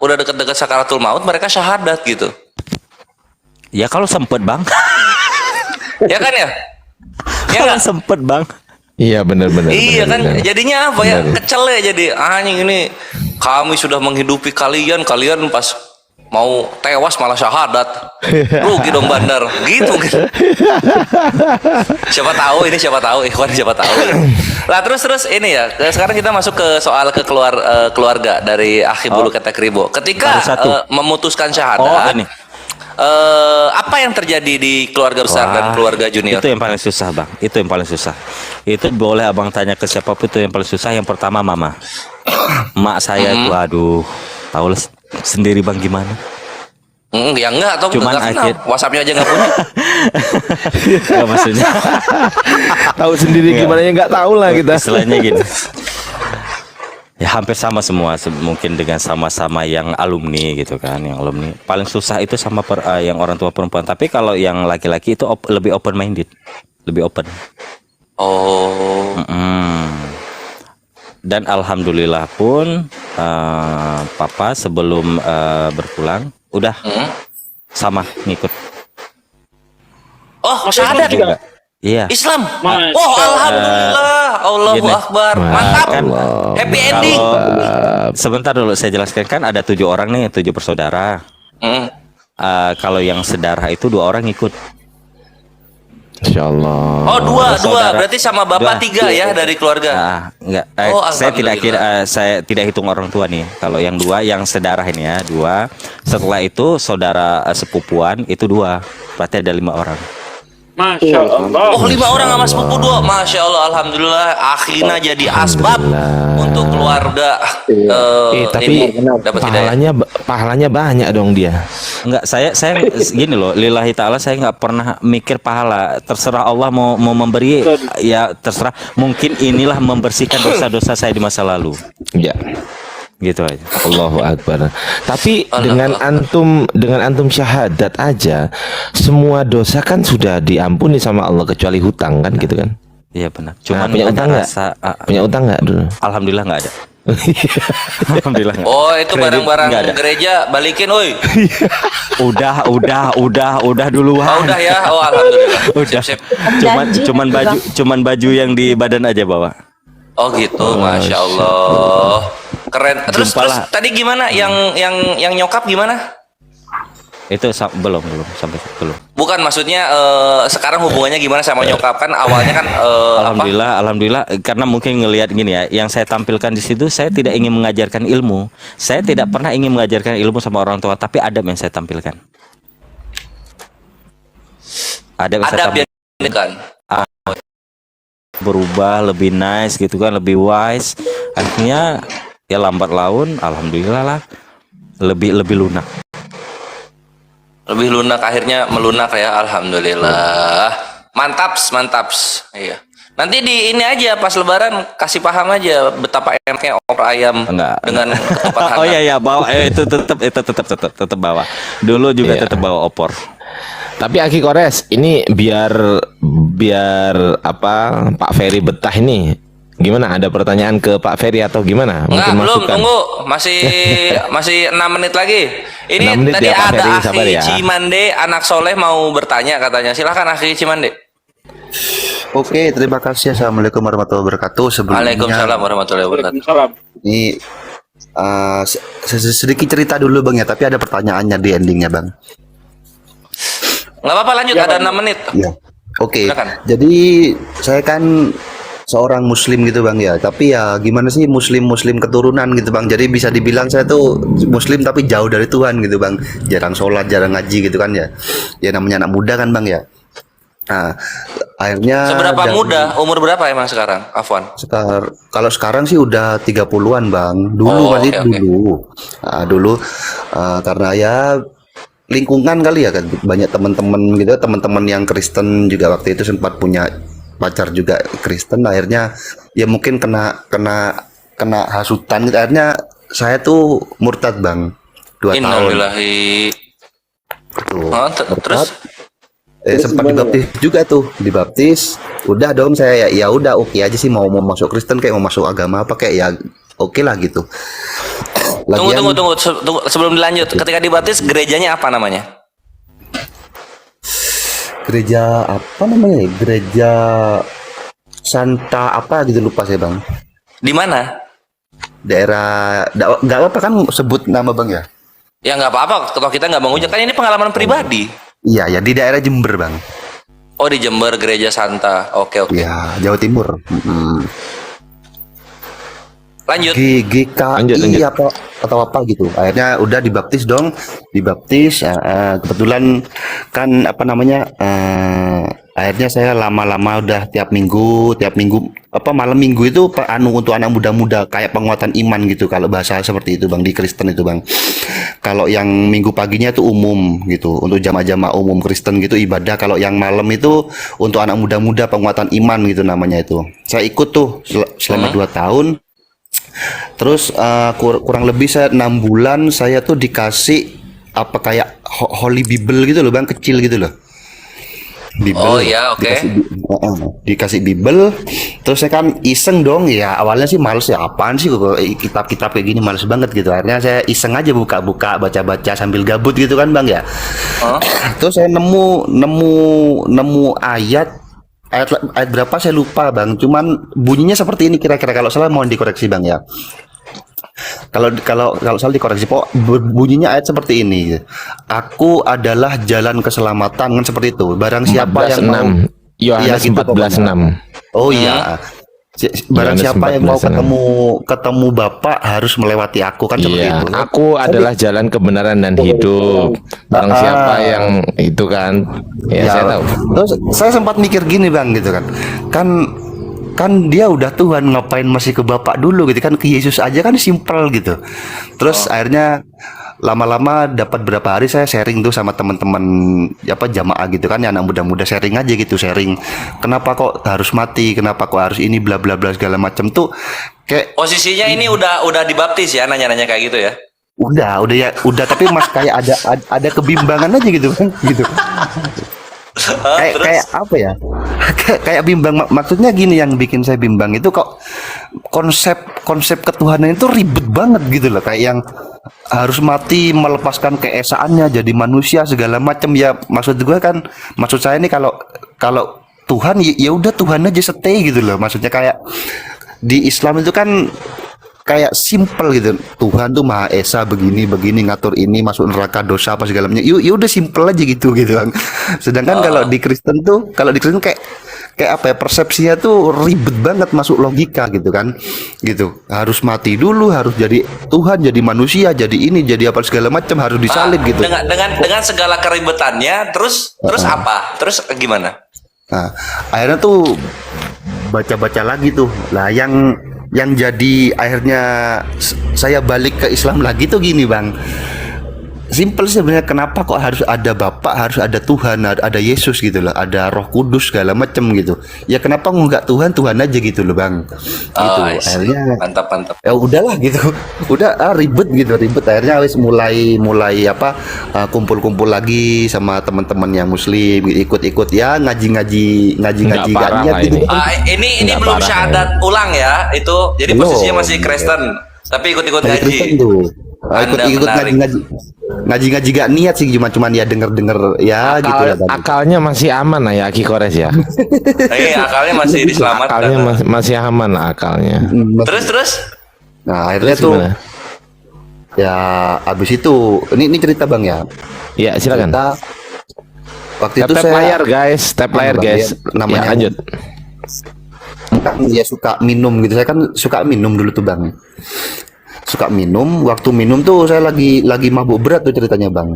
udah deket-deket sakaratul maut, mereka syahadat gitu. Ya kalau sempet Bang. Ya kan ya? Ya Kalau nggak? sempet Bang. Iya benar. Iya kan, benar. jadinya apa ya? Benar. Kecel ya jadi. Anjing ini kami sudah menghidupi kalian pas mau tewas malah syahadat. Rugi dong bandar. Gitu. Siapa tahu Ikhwan siapa tahu. Lah terus ini ya. Sekarang kita masuk ke soal keluarga dari Akhi Bulu Ketek Ribo. Ketika Baru satu. memutuskan Oh, syahadat, ini. apa yang terjadi di keluarga besar dan keluarga junior? Itu yang paling susah Bang. Itu yang paling susah. Itu boleh Abang tanya ke siapapun, itu yang paling susah. Yang pertama mama. Mak saya itu aduh, tahu lah sendiri Bang gimana. Ya enggak, atau Cuman enggak kenal. akhir- WhatsApp-nya aja enggak punya. Nggak, maksudnya Tahu sendiri gimana ya, nggak tahu lah kita. istilahnya gitu. Ya hampir sama semua, mungkin dengan sama-sama yang alumni gitu kan, yang alumni. Paling susah itu sama yang orang tua perempuan. Tapi kalau yang laki-laki itu lebih open minded, lebih open. Oh. Dan alhamdulillah pun papa sebelum berpulang udah sama ngikut. Oh, syahadat. Juga. Iya. Islam. Masya Oh, alhamdulillah. Allahu Gini. Akbar. Mantap. Kan Happy ending. sebentar dulu saya jelaskan, kan ada 7 orang nih, 7 bersaudara. Hmm. Kalau yang sedarah itu 2 orang ikut. Insya Allah. Oh, dua. Saudara. Berarti sama bapak 3 ya dari keluarga. Nah, enggak. Oh, Saya tidak hitung orang tua nih. Kalau yang 2 yang sedarah ini ya 2. Setelah itu saudara sepupuan itu 2. Berarti ada 5 orang. Masya Allah. Oh, 5 orang sama sepupu 2. Masya Allah, alhamdulillah. Akhirnya jadi asbab untuk keluarga Tapi ini dapat hidayah. pahalanya banyak dong dia. Enggak, saya gini loh, lillahi ta'ala, saya nggak pernah mikir pahala. Terserah Allah mau memberi, ya terserah. Mungkin inilah membersihkan dosa-dosa saya di masa lalu. Ya. Gitu aja. Allahu Akbar. Tapi Allah dengan antum syahadat aja, semua dosa kan sudah diampuni sama Allah kecuali hutang kan gitu kan? Iya benar. Nah, Cuman punya utang nggak? Punya utang nggak dulu? Alhamdulillah nggak ada. Alhamdulillah nggak. Oh, itu Kredit barang-barang nggak ada. gereja balikin, oi. Udah duluan. Oh, udah ya. Oh, alhamdulillah. Udah. Sip, sip. Cuman baju yang di badan aja bawa. Oh, gitu. Masya Allah. Keren. Terus Jumpalah. tadi gimana yang nyokap gimana? Itu belum sampai belum. Bukan, maksudnya sekarang hubungannya gimana sama nyokap? Kan awalnya kan Alhamdulillah karena mungkin ngelihat gini ya, yang saya tampilkan di situ, saya tidak ingin mengajarkan ilmu. Saya tidak pernah ingin mengajarkan ilmu sama orang tua, tapi adab yang saya tampilkan. Adab yang saya adab ya kan. berubah, lebih nice gitu kan, lebih wise. Akhirnya ya lambat laun, alhamdulillah lah, lebih lunak. Lebih lunak, akhirnya melunak ya, alhamdulillah. Mantaps. Iya. Nanti di ini aja pas lebaran kasih paham aja betapa enaknya opor ayam Enggak. dengan ketupat hangat. Oh iya bawa, itu tetap bawa. Dulu juga tetap bawa opor. Tapi Aki Kores, ini biar apa Pak Ferry betah ini. Gimana? Ada pertanyaan ke Pak Ferry atau gimana? Enggak, Mungkin belum, masukan. tunggu. Masih 6 menit lagi. Ini 6 menit tadi ya, Pak ada Ferry, sabar Akhi ya. Cimande, anak soleh mau bertanya katanya. Silahkan Akhi Cimande. Oke, terima kasih. Assalamualaikum warahmatullahi wabarakatuh. Sebelumnya Waalaikumsalam warahmatullahi wabarakatuh. Salam. ini sedikit cerita dulu Bang ya, tapi ada pertanyaannya di endingnya Bang. Nggak apa-apa, lanjut, ada 6 menit. Ya. Oke. Silakan. Jadi saya kan seorang muslim gitu Bang ya, tapi ya gimana sih muslim keturunan gitu Bang. Jadi bisa dibilang saya tuh muslim tapi jauh dari Tuhan gitu Bang. Jarang sholat, jarang ngaji gitu kan ya. Ya namanya anak muda kan Bang ya. Nah, akhirnya Seberapa dari- muda? Umur berapa emang sekarang, Afwan? Kalau sekarang sih udah 30-an Bang. Dulu Oh, masih oke, oke. dulu karena ya lingkungan kali ya kan, banyak teman-teman gitu, teman-teman yang Kristen juga waktu itu sempat punya pacar juga Kristen, akhirnya ya mungkin kena hasutan gitu. Akhirnya saya tuh murtad Bang, 2 tahun. Innalillahi. Tuh, Oh, terus sempat dibaptis juga tuh, dibaptis. Udah dong saya ya udah oke aja sih, mau masuk Kristen kayak mau masuk agama apa kayak ya oke lah gitu. tunggu sebelum dilanjut. Ketika dibaptis gerejanya apa namanya? Gereja apa namanya? Gereja Santa apa gitu, lupa saya Bang. Di mana? Daerah nggak apa kan sebut nama Bang ya? Ya nggak apa-apa, kalau kita nggak mengucap, kan ini pengalaman pribadi. Iya ya, di daerah Jember Bang. Oh, di Jember, Gereja Santa. Oke. Iya, Jawa Timur. Lanjut. GKI Lanjut. apa atau apa gitu. Akhirnya udah dibaptis dong, kebetulan kan apa namanya, akhirnya saya lama-lama udah tiap minggu apa malam minggu itu untuk anak muda-muda kayak penguatan iman gitu, kalau bahasa seperti itu Bang, di Kristen itu Bang. Kalau yang minggu paginya itu umum gitu, untuk jamaah-jamaah umum Kristen gitu ibadah. Kalau yang malam itu untuk anak muda-muda penguatan iman gitu namanya itu. Saya ikut tuh selama 2 tahun. Terus kurang lebih saya 6 bulan saya tuh dikasih apa kayak Holy Bible gitu loh Bang, kecil gitu loh. Bible. Oh iya, oke. Dikasih Bible. Terus saya kan iseng dong ya, awalnya sih males ya, apaan sih kok kitab-kitab kayak gini, males banget gitu. Akhirnya saya iseng aja buka-buka, baca-baca sambil gabut gitu kan Bang ya. Oh. Terus saya nemu ayat ayat berapa saya lupa bang. Cuman bunyinya seperti ini kira-kira, kalau salah mohon dikoreksi bang ya. Kalau salah dikoreksi. Bunyinya ayat seperti ini. Aku adalah jalan keselamatan, kan seperti itu. Barang siapa yang mau 14:6. Yohanes gitu 14:6. Oh iya. Barang Yohanes siapa yang mau 14:6. ketemu Bapa harus melewati aku, kan seperti Iya, itu. aku adalah jalan kebenaran dan hidup. Barang siapa yang itu kan, ya, saya tahu. Terus saya sempat mikir gini bang gitu kan. Kan dia udah Tuhan, ngapain masih ke Bapak dulu gitu kan, ke Yesus aja kan simpel gitu. Terus akhirnya lama-lama dapat berapa hari saya sharing tuh sama teman-teman jamaah gitu kan, ya anak muda-muda, sharing aja gitu, sharing kenapa kok harus mati, kenapa kok harus ini bla bla bla segala macam tuh kayak Posisinya ini udah dibaptis ya, nanya-nanya kayak gitu ya. udah tapi mas kayak ada kebimbangan aja gitu kan gitu. Kayak apa ya? Kayak bimbang, maksudnya gini, yang bikin saya bimbang itu kok konsep ketuhanan itu ribet banget gitu loh, kayak yang harus mati, melepaskan keesaannya jadi manusia segala macam ya. Maksud saya ini kalau Tuhan ya udah Tuhan aja stay gitu loh. Maksudnya kayak di Islam itu kan kayak simple gitu, Tuhan tuh Maha Esa, begini ngatur ini, masuk neraka dosa apa segala macam. Ya udah simple aja gitu kan. Sedangkan kalau di Kristen kayak apa ya, persepsinya tuh ribet banget, masuk logika gitu kan. Gitu. Harus mati dulu, harus jadi Tuhan, jadi manusia, jadi ini, jadi apa segala macam, harus disalib gitu. Dengan segala keribetannya, terus apa? Terus gimana? Nah, akhirnya tuh baca-baca lagi tuh. Lah yang jadi akhirnya saya balik ke Islam lagi tuh gini bang, simple sebenarnya, kenapa kok harus ada Bapak, harus ada Tuhan, ada Yesus gitu loh, ada Roh Kudus segala macem gitu ya, kenapa nggak Tuhan aja gitu loh bang. Gitu akhirnya mantap ya udahlah gitu, udah ribet akhirnya wis mulai kumpul-kumpul lagi sama teman-teman yang Muslim, ikut ya ngaji Nggak parah niat lah gitu. ini Nggak belum parah syahadat ulang ya itu, jadi Belum. posisinya masih Kristen tapi ikut-ikut Dari ngaji. Kristen tuh. Anda Ikut menarik. ngaji gak niat sih, cuman ya denger ya gitu lah tadi. Akalnya masih aman lah ya, Ki Kores ya. Akalnya masih diselamatkan. Akalnya masih aman lah akalnya. Terus Nah akhirnya Terus tuh gimana? ya abis itu ini cerita bang ya. Ya silakan. Cerita, waktu itu Tap saya layar guys, tap layar Bang, guys. ya, namanya Ya, lanjut. kan dia suka minum gitu. Saya kan suka minum dulu tuh bang. Suka minum. Waktu minum tuh saya lagi mabuk berat tuh ceritanya bang.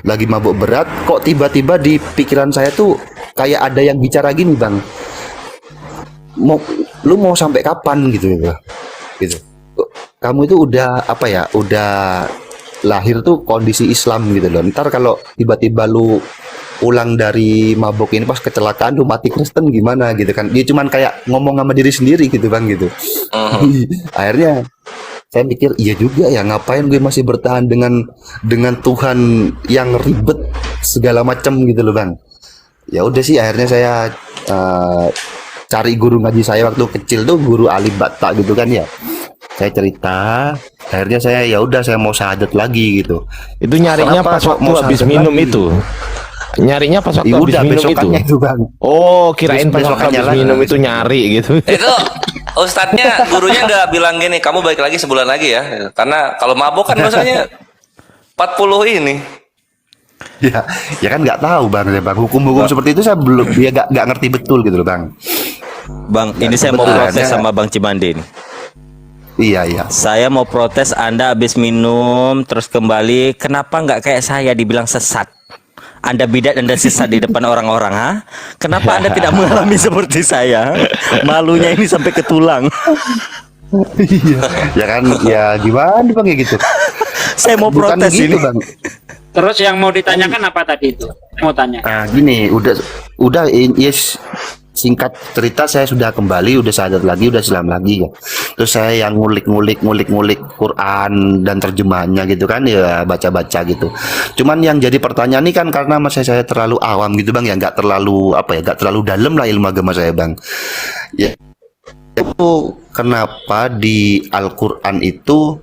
Lagi mabuk berat. Kok tiba-tiba di pikiran saya tuh kayak ada yang bicara gini bang. Lu mau sampai kapan gitu. Kamu itu udah apa ya? Udah lahir tuh kondisi Islam gitu loh. Ntar kalau tiba-tiba lu pulang dari mabuk ini pas kecelakaan lu mati Kristen gimana gitu kan. Dia cuman kayak ngomong sama diri sendiri gitu bang gitu. Akhirnya saya mikir iya juga ya, ngapain gue masih bertahan dengan Tuhan yang ribet segala macam gitu loh bang. Ya udah sih akhirnya saya cari guru ngaji saya waktu kecil tuh, guru Alif Bata gitu kan ya. Saya cerita, akhirnya saya ya udah saya mau syahadat lagi gitu. Itu nyarinya Kenapa pas kok waktu mau habis syahadat minum lagi? itu. Nyarinya pas waktu Ya habis udah minum itu. besokannya itu bang. Oh, kirain pas waktu Besokannya habis lagi. minum itu nyari gitu. itu ustadznya, gurunya nggak bilang gini, kamu balik lagi sebulan lagi ya, karena kalau mabuk kan dosanya 40 ini. Ya kan nggak tahu bang, hukum-hukum seperti itu saya belum, dia nggak ngerti betul gitu loh bang. Bang, ini saya mau Kebetulan, protes ya. sama Bang Cimande nih. Iya. Saya mau protes, Anda habis minum terus kembali, kenapa nggak kayak saya dibilang sesat? Anda bidat, Anda sesat di depan orang-orang, ha? Kenapa Anda tidak mengalami seperti saya? Malunya ini sampai ke tulang. Ya kan, ya gimana bang ya gitu. Saya mau Bukan protes gitu ini. bang. Terus yang mau ditanyakan apa tadi itu? Mau tanya. Nah gini, udah yes, singkat cerita saya sudah kembali, udah syahadat lagi, udah Islam lagi ya. Terus saya yang ngulik Quran dan terjemahannya gitu kan, ya baca-baca gitu. Cuman yang jadi pertanyaan ini kan karena saya terlalu awam gitu bang, ya nggak terlalu apa ya, nggak terlalu dalam lah ilmu agama saya bang. Ya itu kenapa di Al-Quran itu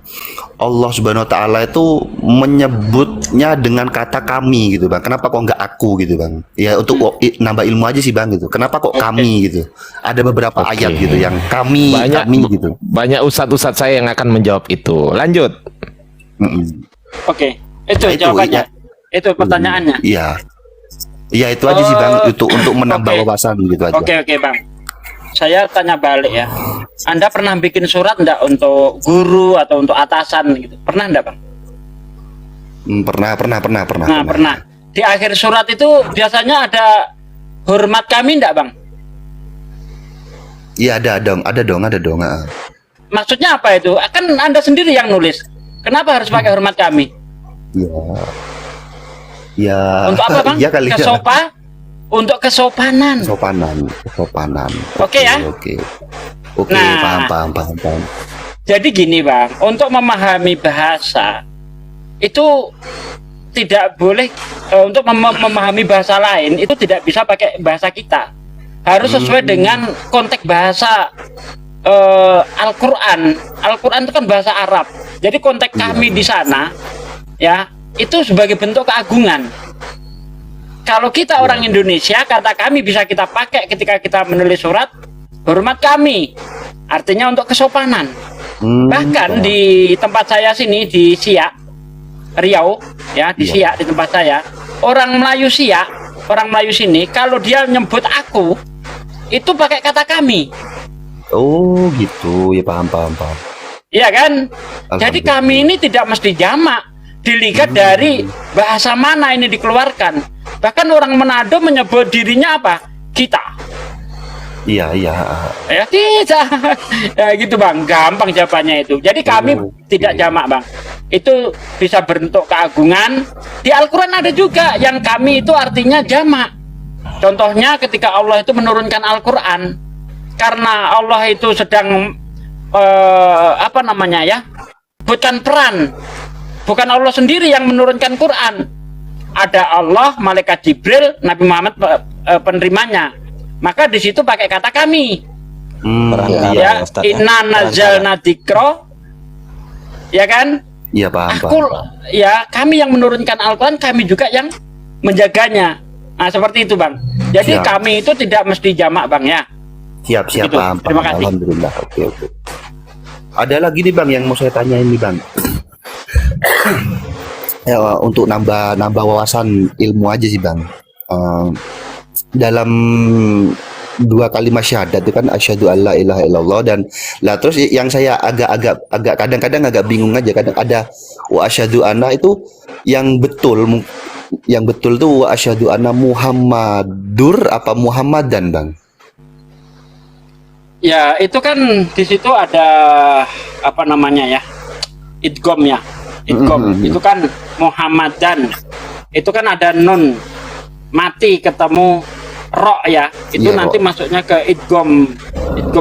Allah Subhanahu Wa Taala itu menyebutnya dengan kata kami gitu bang. Kenapa kok nggak aku gitu bang? Ya untuk nambah ilmu aja sih bang gitu. Kenapa kok kami gitu? Ada beberapa ayat gitu yang kami gitu. Banyak ustadz-ustadz saya yang akan menjawab itu. Lanjut. Oke, itu Nah, itu, jawabannya. ya. Itu pertanyaannya. Iya. Iya itu aja sih bang. Itu untuk menambah oke. wawasan gitu aja. Oke bang. Saya tanya balik ya. Anda pernah bikin surat enggak untuk guru atau untuk atasan gitu? Pernah enggak bang? Pernah. Nah pernah. Di akhir surat itu biasanya ada hormat kami enggak bang? Iya ada dong. Maksudnya apa itu? Kan Anda sendiri yang nulis. Kenapa harus pakai hormat kami? Ya. Untuk apa bang? Iya kali ya. Untuk kesopanan. Kesopanan. Oke ya? Oke. Nah. Paham. Jadi gini bang, untuk memahami bahasa itu tidak boleh untuk memahami bahasa lain itu tidak bisa pakai bahasa kita. Harus sesuai dengan konteks bahasa Al-Quran. Al-Quran itu kan bahasa Arab. Jadi konteks kami di sana ya itu sebagai bentuk keagungan. Kalau kita orang Indonesia, kata kami bisa kita pakai ketika kita menulis surat, hormat kami. Artinya untuk kesopanan. Bahkan di tempat saya sini, di Siak, Riau, ya di Siak, di tempat saya, orang Melayu sini, kalau dia nyebut aku, itu pakai kata kami. Oh gitu, ya paham. Iya kan? Jadi kami ini tidak mesti jamak. Dilihat dari bahasa mana ini dikeluarkan. Bahkan orang Manado menyebut dirinya apa? Kita. Iya. Ya tidak. Ya gitu bang, gampang jawabannya itu. Jadi kami tidak jamak bang. Itu bisa bentuk keagungan. Di Al-Quran ada juga yang kami itu artinya jamak. Contohnya ketika Allah itu menurunkan Al-Quran. Karena Allah itu sedang bukan Allah sendiri yang menurunkan Quran. Ada Allah, malaikat Jibril, Nabi Muhammad penerimanya. Maka di situ pakai kata kami. Ya, inna nazalna dzikra. Ya kan? Iya paham. Ya, kami yang menurunkan Al-Quran, kami juga yang menjaganya. Nah, seperti itu, Bang. Jadi kami itu tidak mesti jamak, Bang ya. Siap, Begitu. paham. Terima kasih. Alhamdulillah. Oke. Ada lagi nih Bang yang mau saya tanya ini Bang. Ya, untuk nambah wawasan ilmu aja sih Bang. Dalam dua kalimat syahadat itu kan asyhadu alla ilaha illallah dan terus yang saya agak kadang-kadang agak bingung aja, kadang ada wa asyhadu anna itu yang betul tuh wa asyhadu anna Muhammadur apa Muhammadan Bang? Ya, itu kan di situ ada apa namanya ya? Idgham ya. Idgham. Itu kan Muhammadan. Itu kan ada nun mati ketemu ro ya. Itu nanti masuknya ke idgham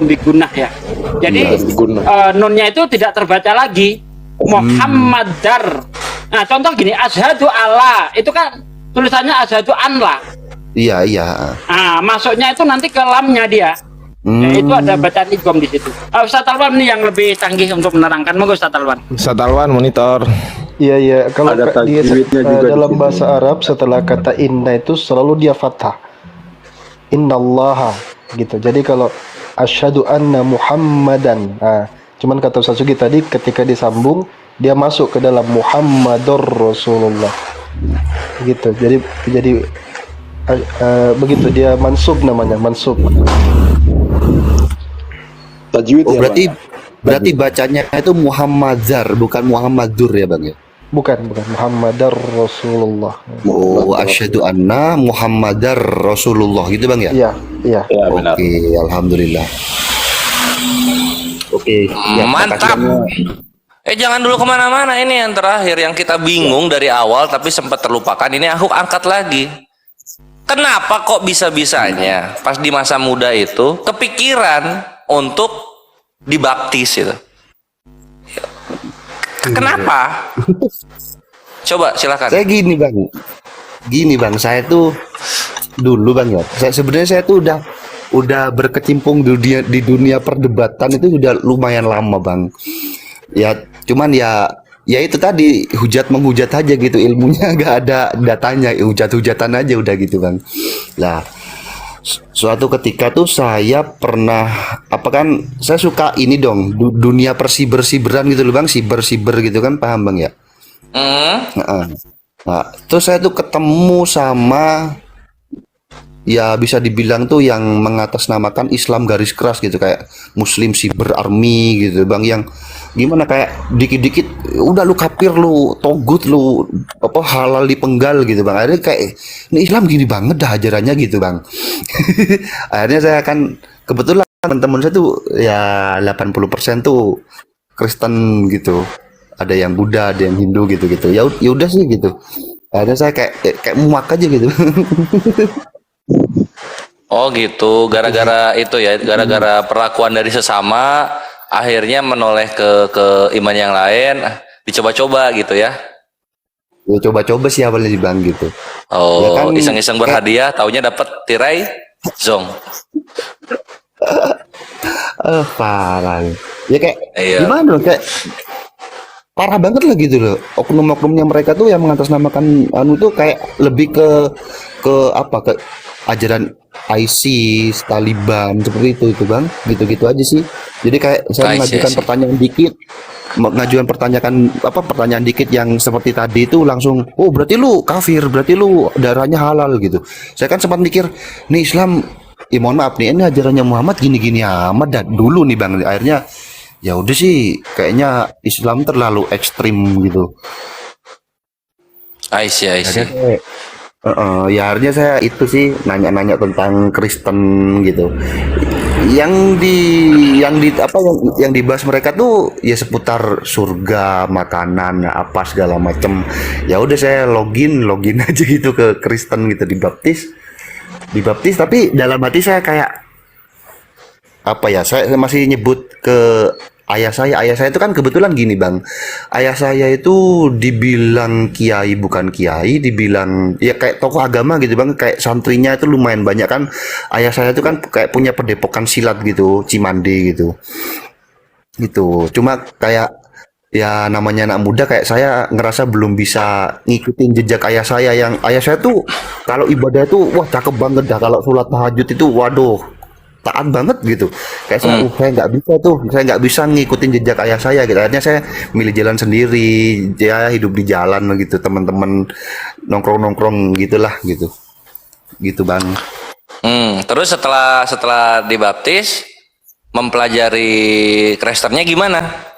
digunah ya. Jadi nunnya itu tidak terbaca lagi. Muhammadar. Nah, contoh gini, asyhadu alla. Itu kan tulisannya asyhadu an lah. Iya. Nah, masuknya itu nanti ke lamnya dia. Ya, itu ada bacaan idgham di situ. Ustaz Alwan nih yang lebih canggih untuk menerangkan. Monggo Ustaz Alwan. Ustaz Alwan monitor. Iya. Kalau Ada dia tajwidnya juga dalam di situ. bahasa Arab setelah kata inna itu selalu dia fathah. Innallaha gitu. Jadi kalau asyhadu anna Muhammadan. Cuman kata Ustaz Sugi tadi ketika disambung dia masuk ke dalam Muhammadur Rasulullah. Gitu. Jadi begitu dia mansub namanya, mansub. Tajwid ya, Berarti bacanya itu Muhammadzar bukan Muhammadur ya Bang ya? Bukan Muhammadar Rasulullah. Oh, asyhadu anna Muhammadar Rasulullah gitu Bang ya? Iya. Ya, benar. Oke, alhamdulillah. Oke, Mantap. Jangan dulu kemana-mana, ini yang terakhir yang kita bingung dari awal tapi sempat terlupakan. Ini aku angkat lagi. Kenapa kok bisa-bisanya pas di masa muda itu kepikiran untuk dibaptis itu? Kenapa? Coba silakan. Saya gini bang, saya tuh dulu Bang ya. Sebenarnya saya tuh udah berkecimpung di dunia perdebatan itu udah lumayan lama bang. Ya cuman ya itu tadi hujat menghujat aja gitu, ilmunya nggak ada datanya, hujat-hujatan aja udah gitu bang. Lah suatu ketika tuh saya pernah apa kan, saya suka ini dong dunia persiber-siberan gitu loh bang, siber gitu kan, paham bang ya? Nah, terus saya tuh ketemu sama, ya bisa dibilang tuh yang mengatasnamakan Islam garis keras gitu, kayak Muslim Cyber Army gitu bang, yang gimana kayak dikit-dikit udah lu kafir, lu togut, lu apa halal dipenggal gitu bang. Akhirnya kayak ini Islam gini banget dah ajarannya gitu bang. Akhirnya saya kan kebetulan teman-teman saya tuh ya 80% tuh Kristen gitu, ada yang Buddha, ada yang Hindu gitu-gitu. Ya udah sih gitu. Akhirnya saya kayak muak aja gitu. Oh gitu, gara-gara itu ya, gara-gara perlakuan dari sesama, akhirnya menoleh ke iman yang lain, dicoba-coba gitu ya. Ya coba-coba sih awalnya di bang gitu. Oh, Ya kan, iseng-iseng berhadiah, taunya dapat tirai zong. Parah. Ya kayak Iya. gimana loh, kayak parah banget lah gitu loh. Oknum-oknumnya mereka tuh yang mengatasnamakan anu tuh kayak lebih ke apa, ke ajaran ISIS, Taliban seperti itu bang. Gitu-gitu aja sih. Jadi kayak saya mengajukan pertanyaan dikit, pertanyaan dikit yang seperti tadi itu langsung, oh berarti lu kafir, berarti lu darahnya halal gitu. Saya kan sempat mikir, nih Islam, ya mohon maaf nih, ini ajarannya Muhammad gini-gini amat dah dulu nih bang. Akhirnya ya udah sih, kayaknya Islam terlalu ekstrim gitu. I see. Ya akhirnya saya itu sih nanya-nanya tentang Kristen gitu. Yang dibahas mereka tuh ya seputar surga, makanan, apa segala macem. Ya udah saya login aja gitu ke Kristen gitu, dibaptis. Tapi dalam hati saya kayak apa ya, saya masih nyebut ke ayah saya itu kan kebetulan gini bang, ayah saya itu dibilang kiai bukan kiai, dibilang ya kayak tokoh agama gitu bang, kayak santrinya itu lumayan banyak kan. Ayah saya itu kan kayak punya padepokan silat gitu, Cimande gitu. Cuma kayak ya namanya anak muda kayak saya ngerasa belum bisa ngikutin jejak ayah saya, yang ayah saya tuh kalau ibadah tuh wah cakep banget dah, kalau sholat tahajud itu waduh taat banget gitu. Kayak saya nggak bisa ngikutin jejak ayah saya gitu. Akhirnya saya milih jalan sendiri, ya hidup di jalan gitu, teman-teman nongkrong gitulah gitu bang. Terus setelah dibaptis, mempelajari Kristennya gimana?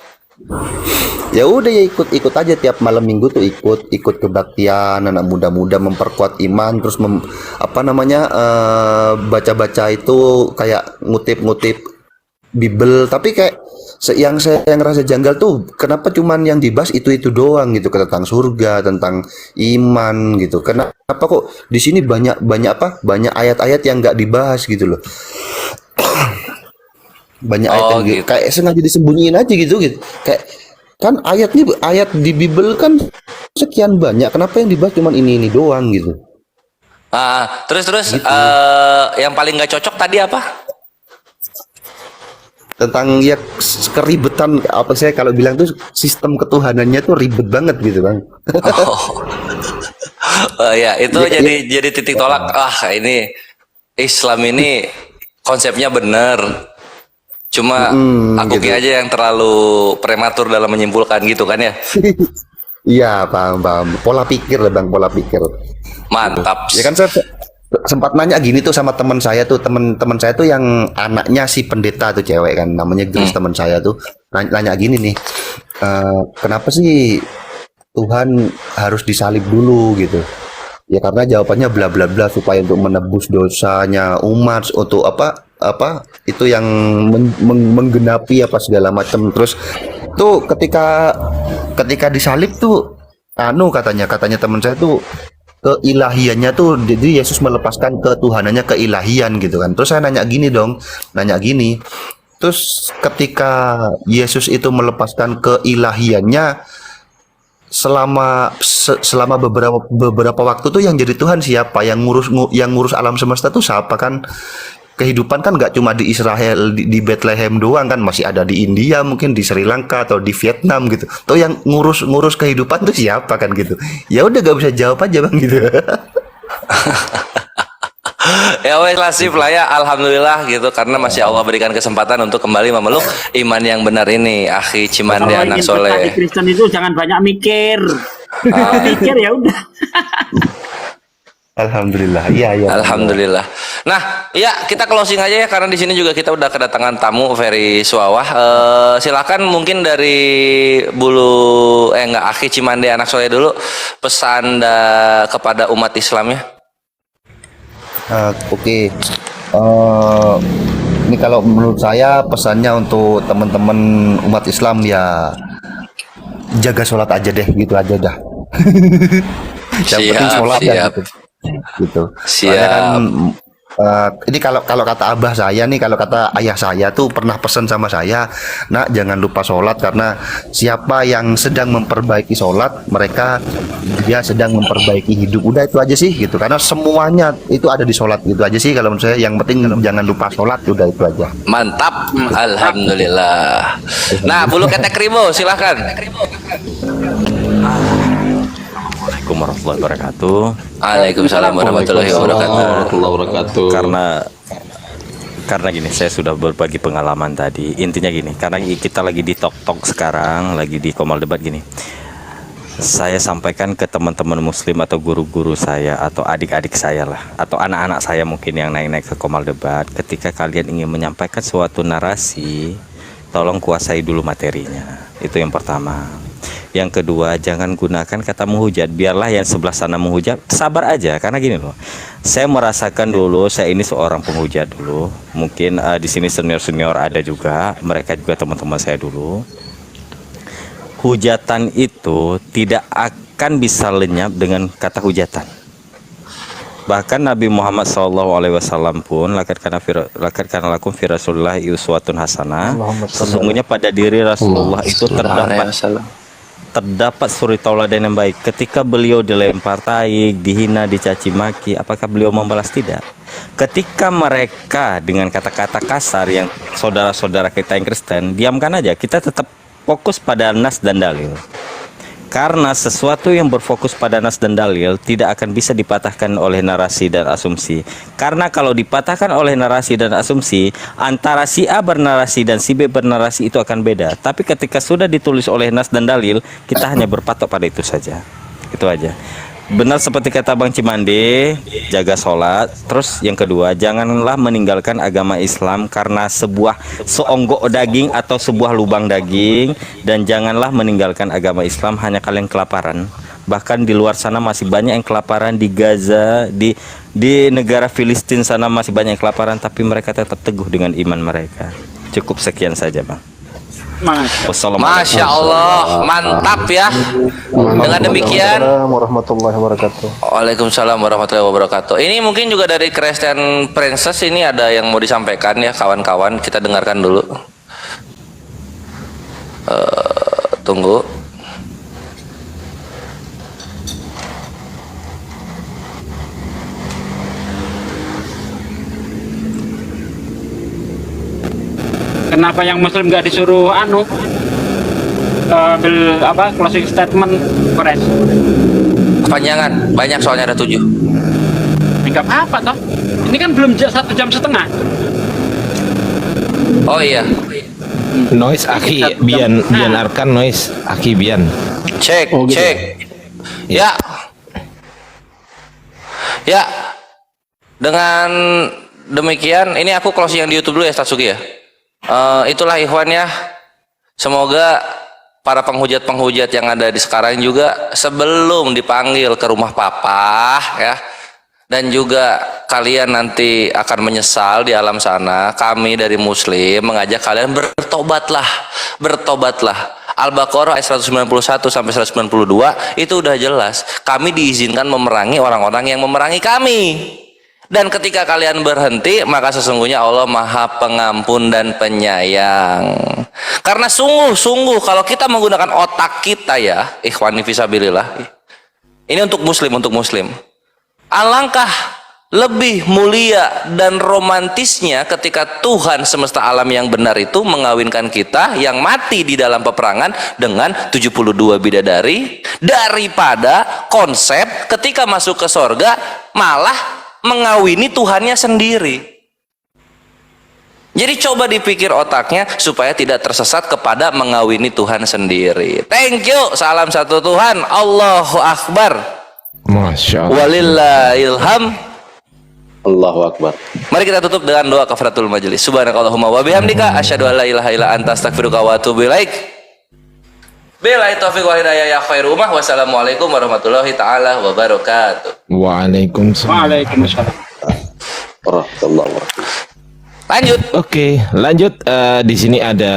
Ya udah ya ikut aja tiap malam minggu tuh ikut kebaktian anak muda-muda, memperkuat iman, terus baca-baca itu kayak ngutip Bible. Tapi kayak yang saya ngerasa janggal tuh kenapa cuman yang dibahas itu doang gitu, tentang surga, tentang iman gitu. Kenapa kok di sini banyak ayat-ayat yang nggak dibahas gitu loh. Banyak ayat yang gitu. kayak sengaja disembunyiin aja gitu. Kayak kan ayat di Bible kan sekian banyak, kenapa yang dibahas cuma ini doang gitu. Terus yang paling nggak cocok tadi apa? Tentang ya keribetan, apa saya kalau bilang tuh sistem ketuhanannya tuh ribet banget gitu bang. Oh ya, itu jadi titik tolak. Ini Islam ini konsepnya bener. Cuma akuknya aja yang terlalu prematur dalam menyimpulkan gitu kan ya. Iya paham. Pola pikir lah bang, pola pikir. Mantap. Ya kan saya sempat nanya gini tuh sama teman saya tuh yang anaknya si pendeta tuh cewek kan, namanya Grace. Teman saya tuh nanya gini nih, kenapa sih Tuhan harus disalib dulu gitu? Ya karena jawabannya bla bla bla, supaya untuk menebus dosanya umat, untuk apa itu yang menggenapi apa segala macam. Terus tuh ketika disalib tuh katanya teman saya tuh keilahiannya tuh, jadi Yesus melepaskan ketuhanannya, keilahian gitu kan. Terus saya nanya gini, terus ketika Yesus itu melepaskan keilahiannya, selama beberapa waktu tuh yang jadi Tuhan siapa, yang ngurus alam semesta tuh siapa kan? kehidupan kan nggak cuma di Israel, di Bethlehem doang kan, masih ada di India, mungkin di Sri Lanka atau di Vietnam gitu. Tuh yang ngurus kehidupan tuh siapa kan gitu. Ya udah gak bisa jawab aja bang gitu. Ya wes nasib lah ya, alhamdulillah gitu, karena masih Allah berikan kesempatan untuk kembali memeluk iman yang benar ini, akhi Cimande Kalau anak ingin betah di soleh. Kristen itu jangan banyak mikir. Mikir ya udah. Alhamdulillah, iya iya. Alhamdulillah. Nah, ya kita closing aja ya, karena di sini juga kita udah kedatangan tamu Ferry Suawah. Silakan mungkin dari akhi Cimande anak soleh dulu, pesan kepada umat Islam ya. Oke. Ini kalau menurut saya pesannya untuk teman-teman umat Islam ya jaga sholat aja deh, gitu aja dah. Yang penting sholat ya, siap. gitu. Soalnya kan ini kalau kata abah saya nih, kalau kata ayah saya tuh pernah pesan sama saya, nak jangan lupa sholat, karena siapa yang sedang memperbaiki sholat, mereka dia sedang memperbaiki hidup. Udah itu aja sih gitu, karena semuanya itu ada di sholat, gitu aja sih kalau menurut saya. Yang penting jangan lupa sholat, udah itu aja. Mantap, alhamdulillah. Nah, bulu ketek Ribo, silahkan. Assalamualaikum warahmatullahi wabarakatuh. Waalaikumsalam warahmatullahi wabarakatuh. Karena gini, saya sudah berbagi pengalaman tadi. Intinya gini, karena kita lagi di Tok sekarang, lagi di Komal Debat gini. Saya sampaikan ke teman-teman muslim atau guru-guru saya atau adik-adik saya lah, atau anak-anak saya mungkin yang naik-naik ke Komal Debat, ketika kalian ingin menyampaikan suatu narasi, tolong kuasai dulu materinya. Itu yang pertama. Yang kedua, jangan gunakan kata menghujat. Biarlah yang sebelah sana menghujat, sabar aja. Karena gini loh, saya merasakan dulu, saya ini seorang penghujat dulu. Mungkin di sini senior-senior ada juga, mereka juga teman-teman saya dulu. Hujatan itu tidak akan bisa lenyap dengan kata hujatan. Bahkan Nabi Muhammad SAW pun lakad kana lakum fi Rasulillah uswatun hasanah. Sesungguhnya pada diri Rasulullah itu terdapat suri tauladan yang baik. Ketika beliau dilempar taik, dihina, dicaci maki, apakah beliau membalas? Tidak. Ketika mereka dengan kata-kata kasar yang saudara-saudara kita yang Kristen, diamkan aja. Kita tetap fokus pada nas dan dalil. Karena sesuatu yang berfokus pada nas dan dalil tidak akan bisa dipatahkan oleh narasi dan asumsi. Karena kalau dipatahkan oleh narasi dan asumsi, antara si A bernarasi dan si B bernarasi itu akan beda. Tapi ketika sudah ditulis oleh nas dan dalil, kita hanya berpatok pada itu saja. Itu aja. Benar seperti kata Bang Cimande, jaga sholat. Terus yang kedua, janganlah meninggalkan agama Islam karena sebuah seonggok daging atau sebuah lubang daging. Dan janganlah meninggalkan agama Islam hanya kalian kelaparan. Bahkan di luar sana masih banyak yang kelaparan, di Gaza, di negara Filistin sana masih banyak yang kelaparan, tapi mereka tetap teguh dengan iman mereka. Cukup sekian saja, Bang. Masya Allah, mantap ya. Dengan demikian, warahmatullahi wabarakatuh. Waalaikumsalam warahmatullahi wabarakatuh. Ini mungkin juga dari Christian Princess, ini ada yang mau disampaikan ya kawan-kawan, kita dengarkan dulu. Tunggu. Kenapa yang muslim nggak disuruh closing statement press? Kepanjangan, banyak soalnya ada 7. Enggak apa-apa toh. Ini kan belum 1 jam setengah. Oh iya. Noise aki bian arkan noise aki bian. Cek, Oh, gitu. cek. Ya. Ya. Dengan demikian, ini aku closing yang di YouTube dulu ya, Tatsuki ya. Itulah ikhwan ya. Semoga para penghujat-penghujat yang ada di sekarang juga sebelum dipanggil ke rumah papa ya, dan juga kalian nanti akan menyesal di alam sana, kami dari Muslim mengajak kalian bertobatlah. Al-Baqarah ayat 191 sampai 192 itu udah jelas. Kami diizinkan memerangi orang-orang yang memerangi kami. Dan ketika kalian berhenti, maka sesungguhnya Allah Maha Pengampun dan Penyayang. Karena sungguh-sungguh kalau kita menggunakan otak kita ya, ikhwani fisabilillah. Ini untuk muslim. Alangkah lebih mulia dan romantisnya ketika Tuhan semesta alam yang benar itu mengawinkan kita yang mati di dalam peperangan dengan 72 bidadari, daripada konsep ketika masuk ke sorga malah mengawini Tuhannya sendiri. Jadi coba dipikir otaknya supaya tidak tersesat kepada mengawini Tuhan sendiri. Thank you, salam satu Tuhan, Allahu Akbar, Masya Allah. walillahilham. Allahu Akbar. Mari kita tutup dengan doa kafaratul majelis. Subhanakallahumma wa bihamdika asyhadu an la ilaha illa anta astaghfiruka wa atubu ilaik. Billahi taufiq wal hidayah ya khairu ummah. Wassalamualaikum warahmatullahi taala wabarakatuh. Waalaikumsalam. Waalaikumsalam. Warahmatullahi wabarakatuh. Lanjut. Oke, lanjut. Di sini ada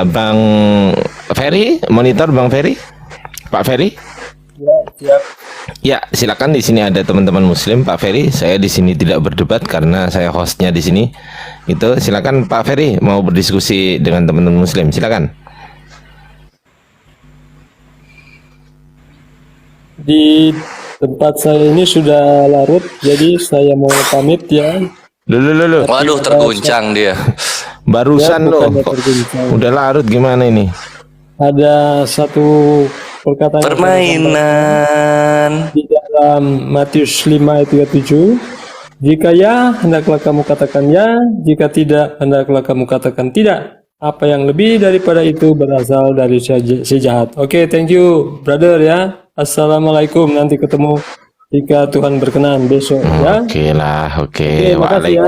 Bang Ferry, monitor Bang Ferry, Pak Ferry. Ya, silakan. Di sini ada teman-teman Muslim, Pak Ferry. Saya di sini tidak berdebat karena saya hostnya di sini. Itu silakan Pak Ferry mau berdiskusi dengan teman-teman Muslim. Silakan. Di tempat saya ini sudah larut, jadi saya mau pamit ya. Loh. Waduh, terguncang dia. Barusan Ya, loh. bukannya Kok terguncang. udah larut gimana ini? Ada satu perkataan yang Permainan. di dalam Matius 5 ayat 37. Jika ya, hendaklah kamu katakan ya. Jika tidak, hendaklah kamu katakan tidak. Apa yang lebih daripada itu berasal dari si jahat. Oke, thank you, brother ya. Assalamualaikum. Nanti ketemu jika Tuhan berkenan besok ya. Oke lah, oke. Oke, makasih ya.